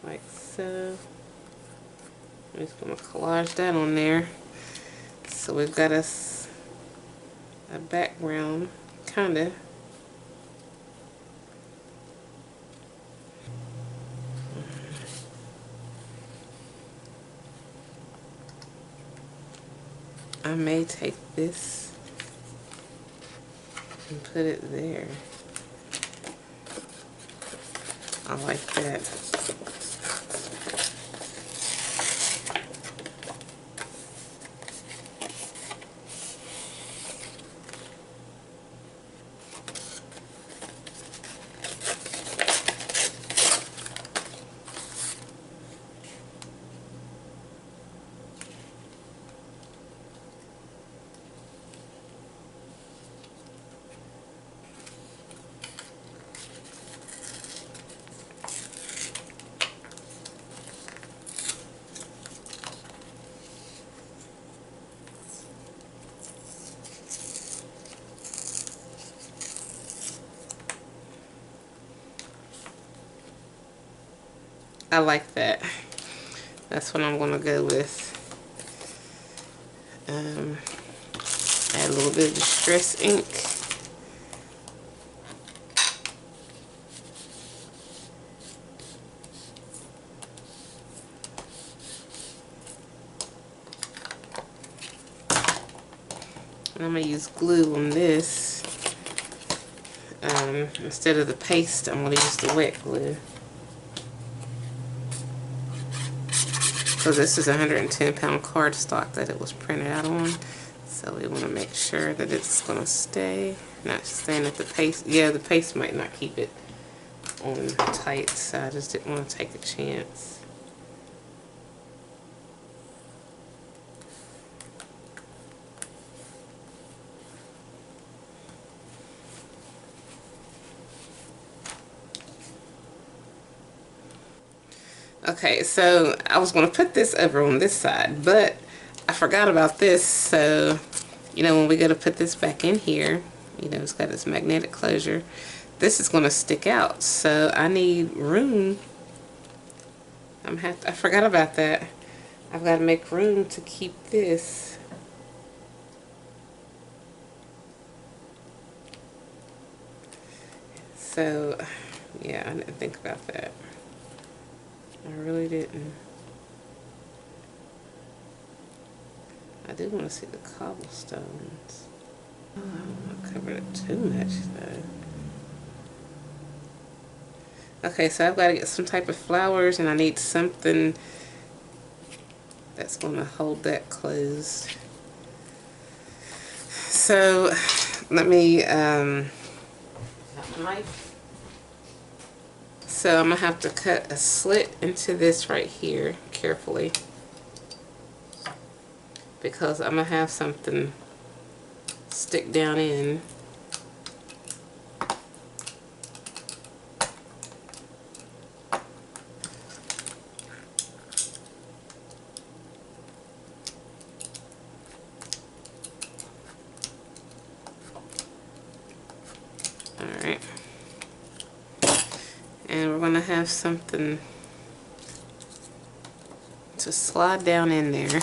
like so. I'm just going to collage that on there. So we've got us a background, kind of. I may take this and put it there. I like that. I like that. That's what I'm going to go with. Add a little bit of distress ink. And I'm going to use glue on this. Instead of the paste, I'm going to use the wet glue. Because this is 110-pound cardstock that it was printed out on. So we want to make sure that it's going to stay. Not staying at the paste. Yeah, the paste might not keep it on tight, so I just didn't want to take a chance. Okay, so I was going to put this over on this side, but I forgot about this. So, you know, when we go to put this back in here, you know, it's got its magnetic closure. This is going to stick out, so I need room. I forgot about that. I've got to make room to keep this. So, yeah, I didn't think about that. I really didn't. I do want to see the cobblestones. Oh, I don't want to cover it too much though. Okay, so I've got to get some type of flowers, and I need something that's going to hold that closed. So let me knife. So I'm going to have to cut a slit into this right here carefully, because I'm going to have something stick down in. And we're going to have something to slide down in there.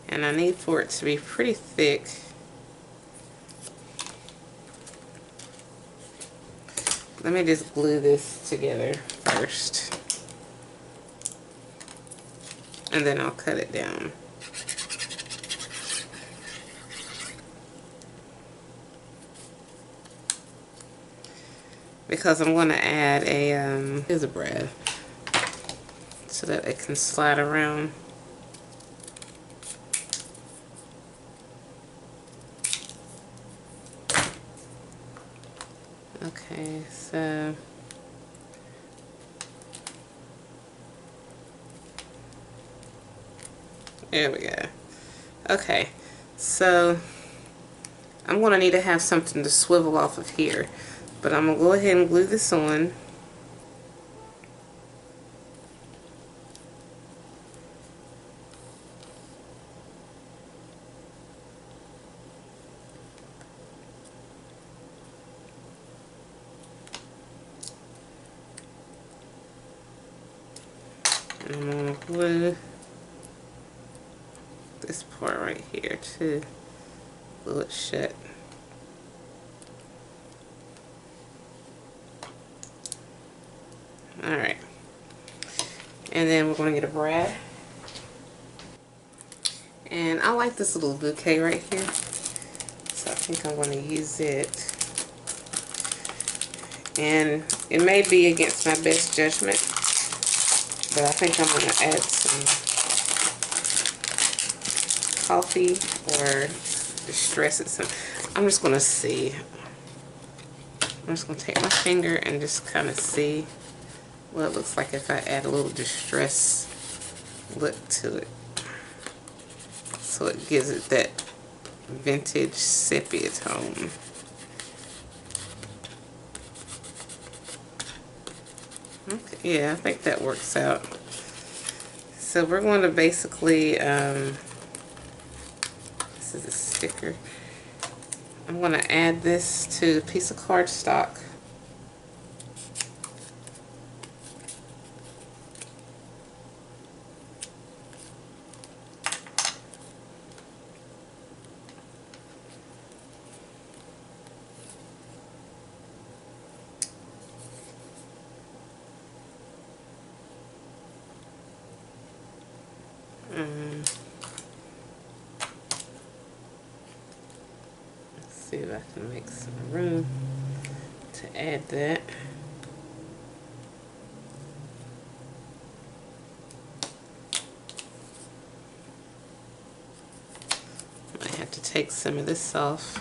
And I need for it to be pretty thick. Let me just glue this together first. And then I'll cut it down. Because I'm going to add a gingerbread so that it can slide around. Okay, so there we go. Okay, so I'm going to need to have something to swivel off of here, but I'm going to go ahead and glue this on. And I'm going to glue this part right here too. Glue it shut. Alright. And then we're going to get a brad. And I like this little bouquet right here. So I think I'm going to use it. And it may be against my best judgment, but I think I'm going to add some coffee or distress it some. I'm just going to see. I'm just going to take my finger and just kind of see what it looks like if I add a little distress look to it. So it gives it that vintage sepia tone. Okay, yeah, I think that works out. So we're going to basically, this is a sticker. I'm going to add this to a piece of cardstock. Let's see if I can make some room to add that. I have to take some of this off.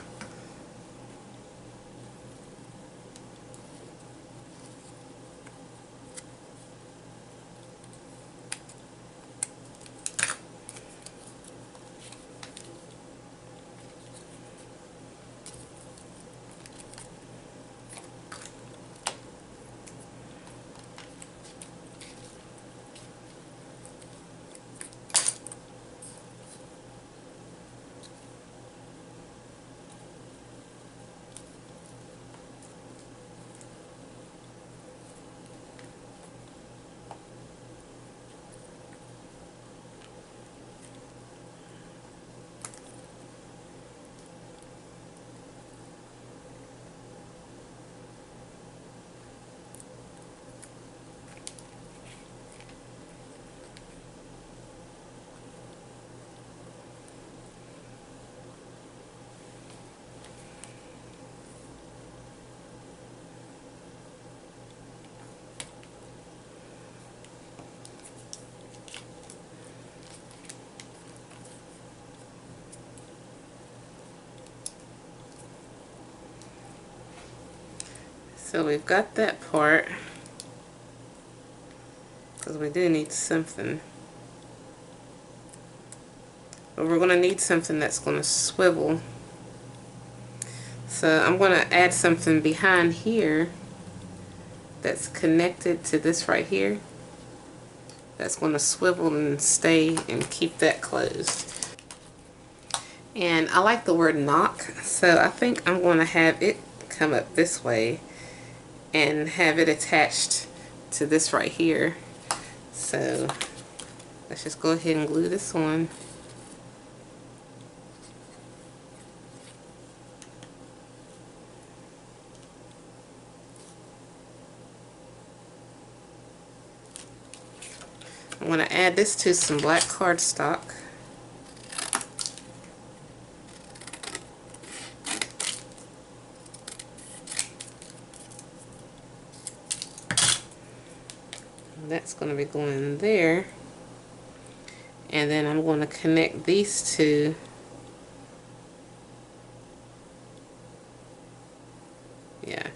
So we've got that part, because we do need something. But we're going to need something that's going to swivel. So I'm going to add something behind here that's connected to this right here. That's going to swivel and stay and keep that closed. And I like the word knock, so I think I'm going to have it come up this way and have it attached to this right here. So let's just go ahead and glue this on. I'm going to add this to some black cardstock. That's going to be going there. And then I'm going to connect these two. Yeah.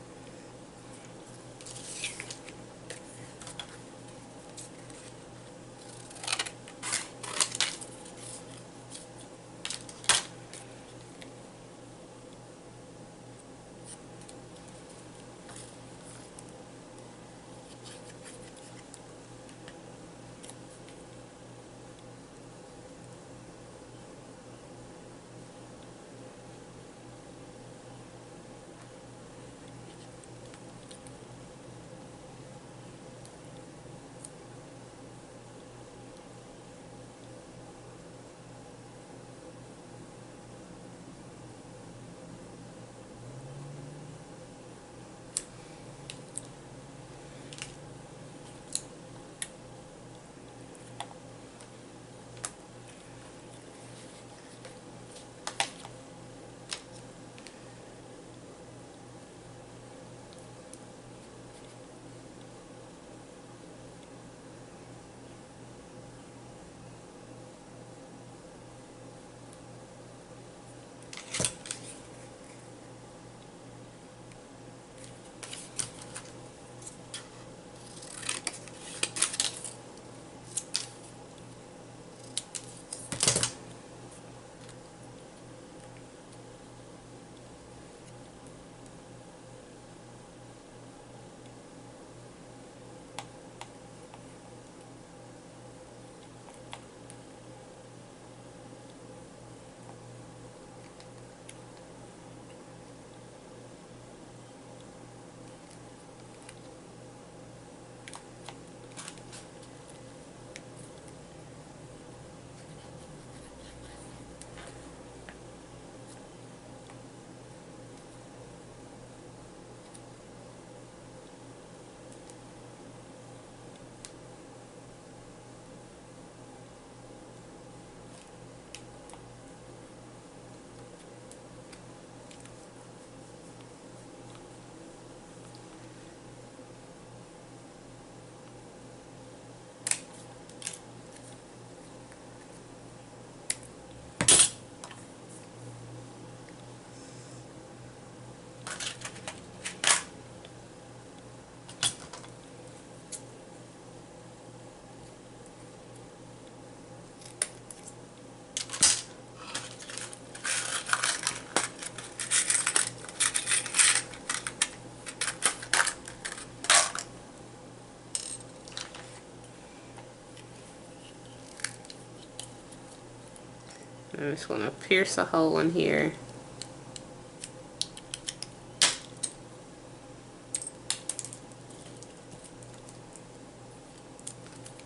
I'm just going to pierce a hole in here.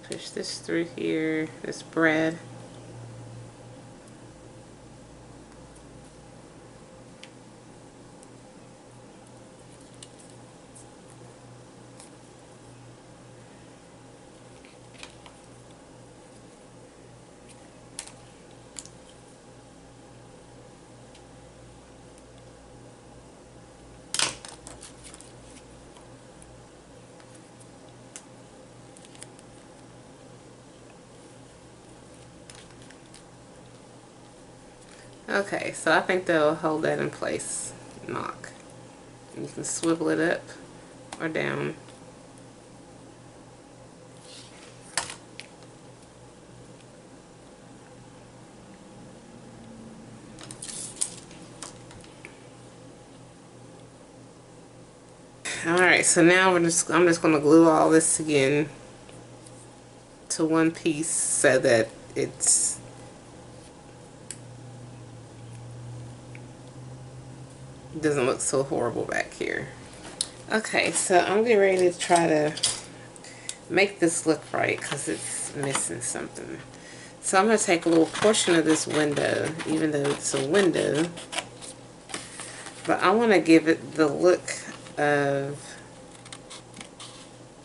Push this through here, this bread. Okay, so I think they'll hold that in place. Knock. And you can swivel it up or down. Alright, so now I'm just going to glue all this again to one piece so that it's It doesn't look so horrible back here. Okay, so I'm getting ready to try to make this look right because it's missing something. So I'm going to take a little portion of this window, even though it's a window, but I want to give it the look of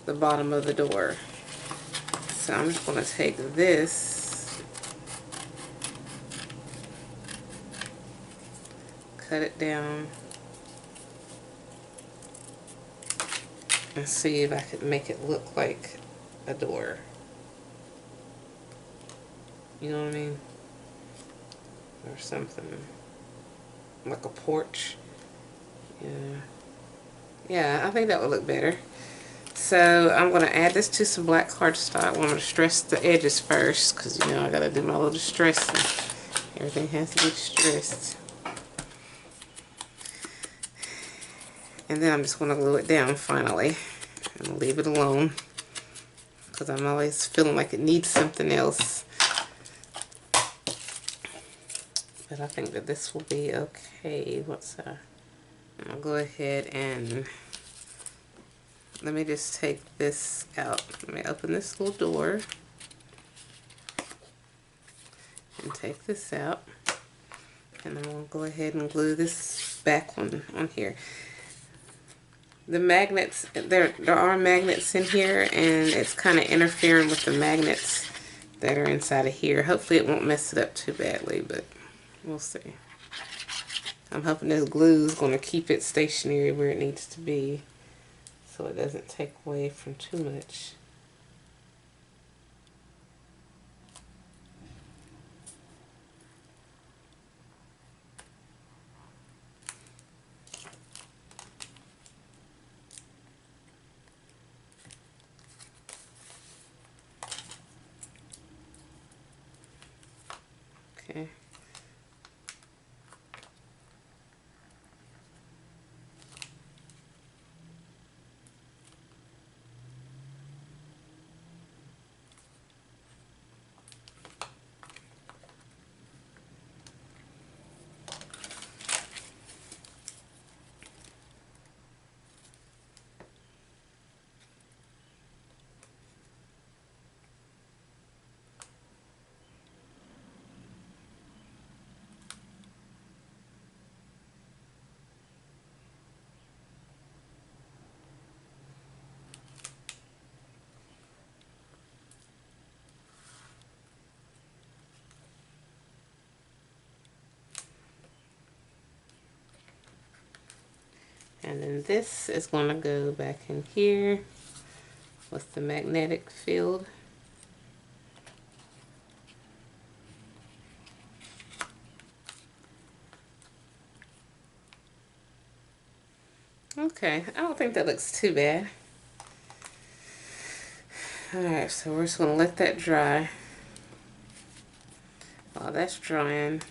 the bottom of the door. So I'm just going to take this, cut it down, and see if I could make it look like a door. You know what I mean? Or something. Like a porch. Yeah. Yeah, I think that would look better. So I'm going to add this to some black cardstock. I'm going to distress the edges first because, you know, I got to do my little distressing. Everything has to be distressed. And then I'm just going to glue it down finally. And leave it alone. Because I'm always feeling like it needs something else. But I think that this will be okay. I'll go ahead and let me just take this out. Let me open this little door and take this out. And I'm going to go ahead and glue this back one on here. The magnets, there are magnets in here, and it's kind of interfering with the magnets that are inside of here. Hopefully it won't mess it up too badly, but we'll see. I'm hoping this glue is going to keep it stationary where it needs to be so it doesn't take away from too much. Okay. And then this is going to go back in here with the magnetic field. Okay, I don't think that looks too bad. Alright, so we're just going to let that dry. While that's drying,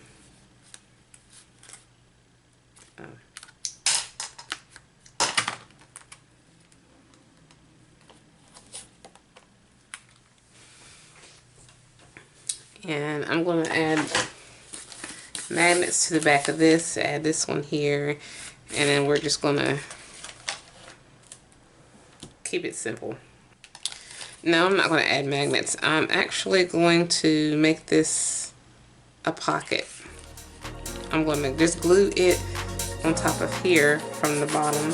and I'm going to add magnets to the back of this, add this one here, and then we're just going to keep it simple. No, I'm not going to add magnets. I'm actually going to make this a pocket. I'm going to just glue it on top of here from the bottom.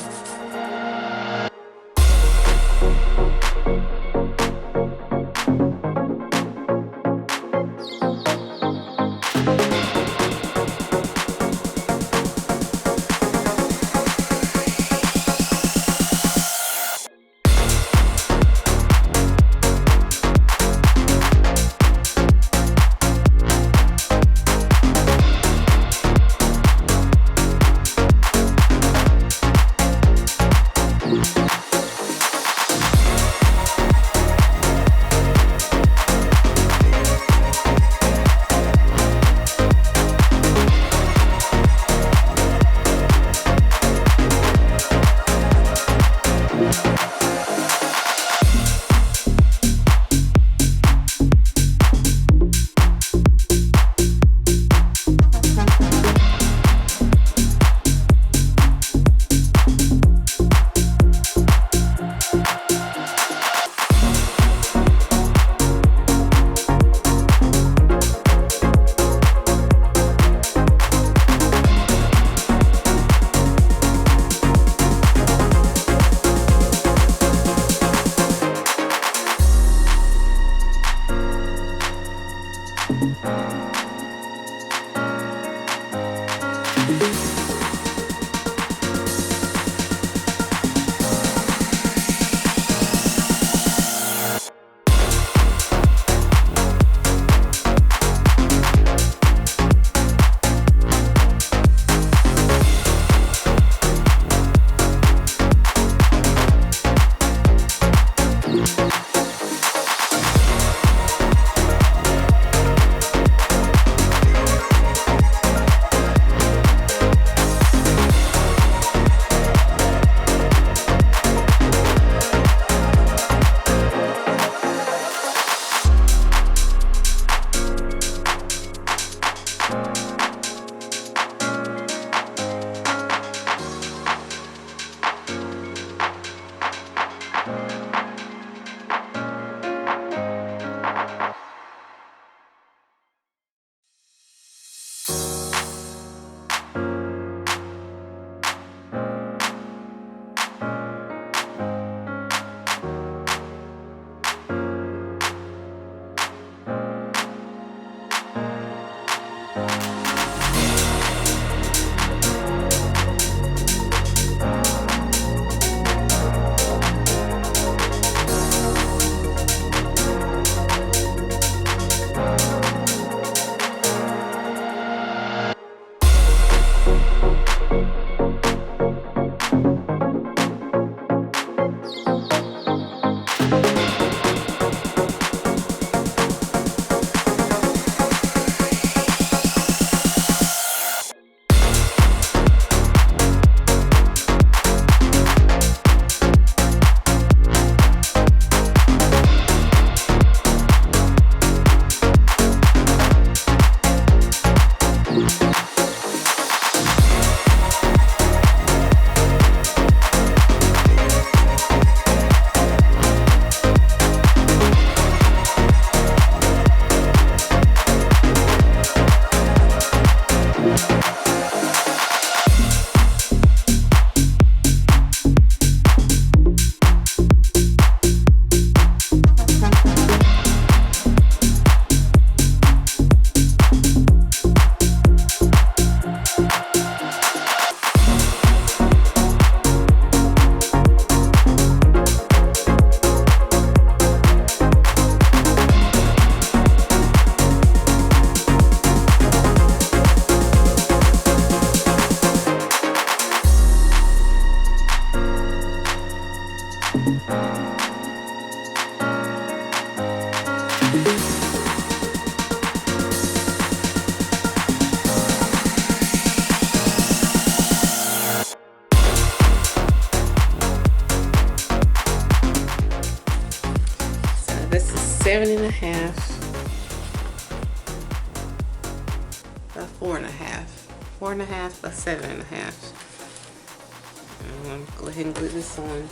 This is 7.5 by 4.5. 4.5 by 7.5. I'm going to go ahead and glue this on.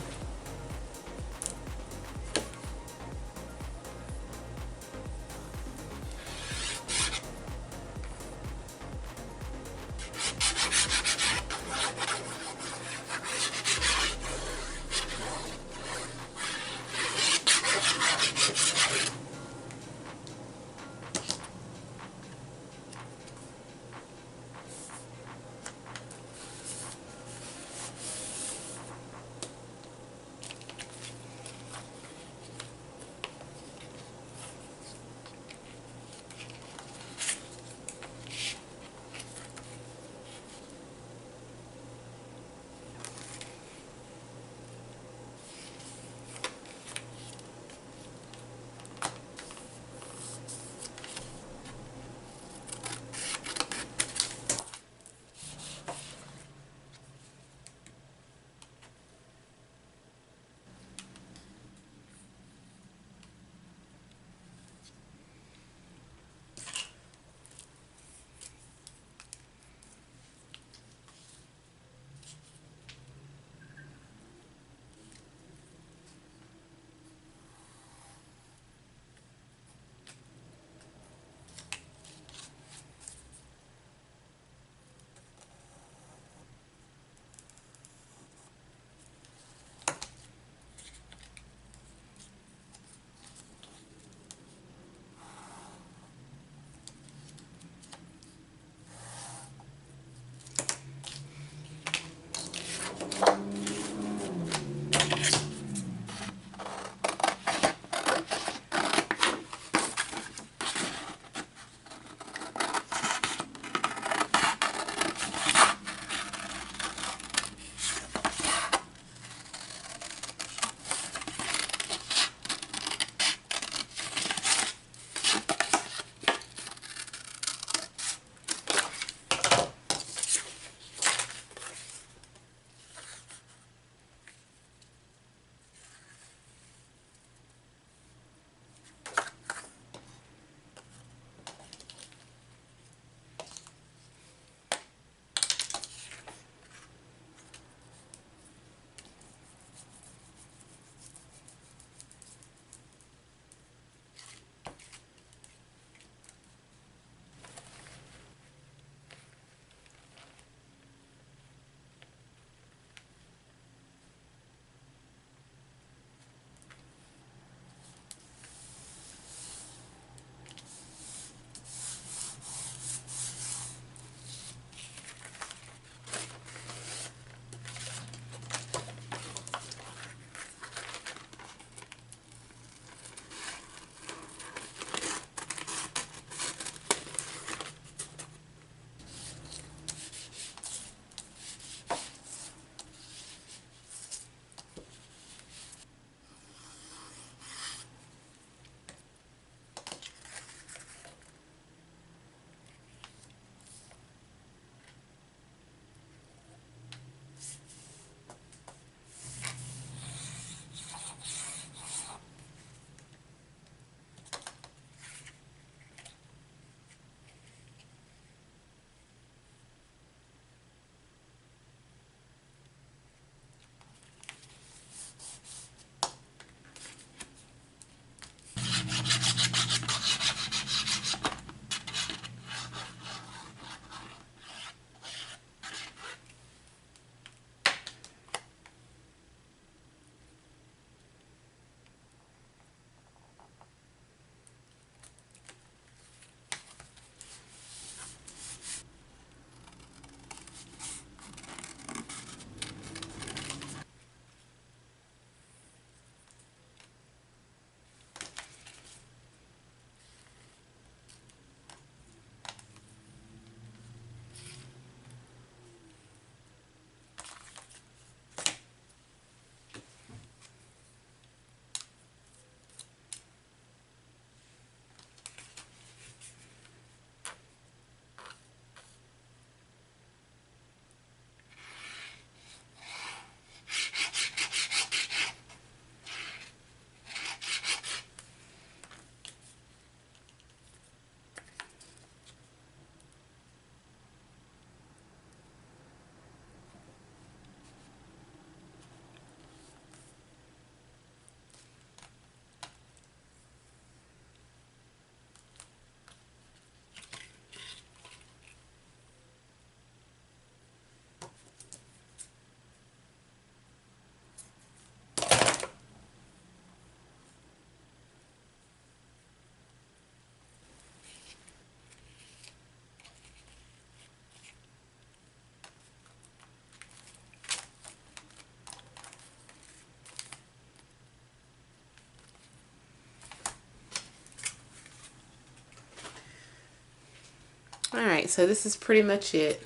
Alright, so this is pretty much it.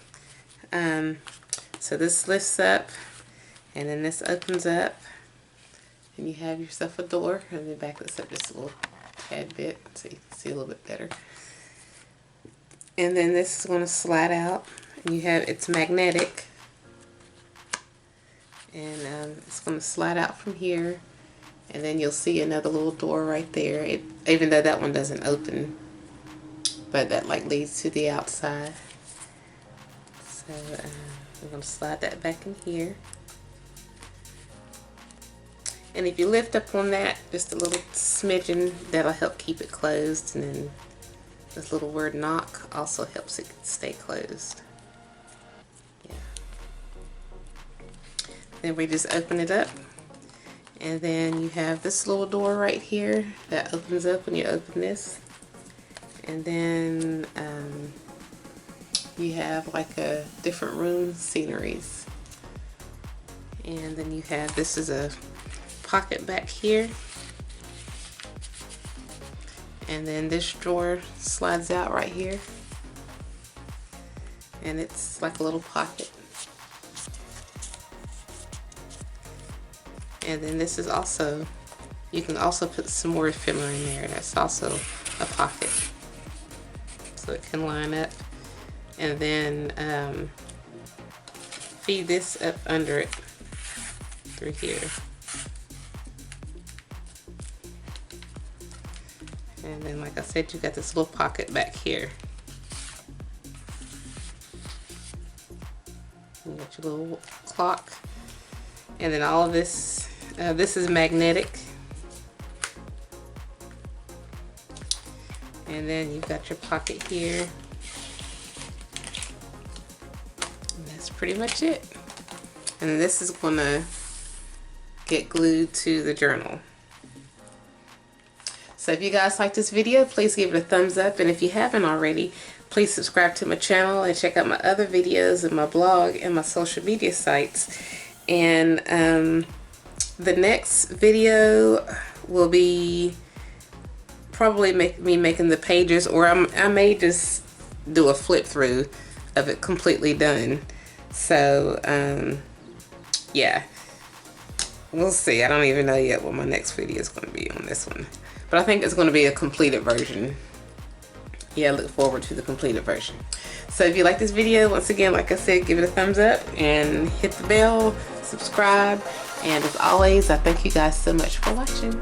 So this lifts up, and then this opens up, and you have yourself a door. Let me back this up just a little tad bit so you can see a little bit better. And then this is going to slide out, and you have, it's magnetic, and it's going to slide out from here, and then you'll see another little door right there. Even though that one doesn't open, but that like leads to the outside. So I'm going to slide that back in here. And if you lift up on that just a little smidgen, that'll help keep it closed. And then this little word knock also helps it stay closed. Yeah. Then we just open it up. And then you have this little door right here that opens up when you open this. And then you have like a different room sceneries. And then you have, this is a pocket back here, and then this drawer slides out right here, and it's like a little pocket. And then this is also, you can also put some more ephemera in there. That's also a pocket, so it can line up. And then feed this up under it through here. And then, like I said, you got this little pocket back here. You got your little clock. And then all of this, this is magnetic. And then you've got your pocket here. And that's pretty much it. And this is gonna get glued to the journal. So if you guys like this video, please give it a thumbs up. And if you haven't already, please subscribe to my channel and check out my other videos and my blog and my social media sites. And the next video will be probably me making the pages, or I may just do a flip through of it completely done. So yeah, we'll see. I don't even know yet what my next video is going to be on this one. But I think it's going to be a completed version. Yeah, look forward to the completed version. So if you like this video, once again, like I said, give it a thumbs up and hit the bell, subscribe. And as always, I thank you guys so much for watching.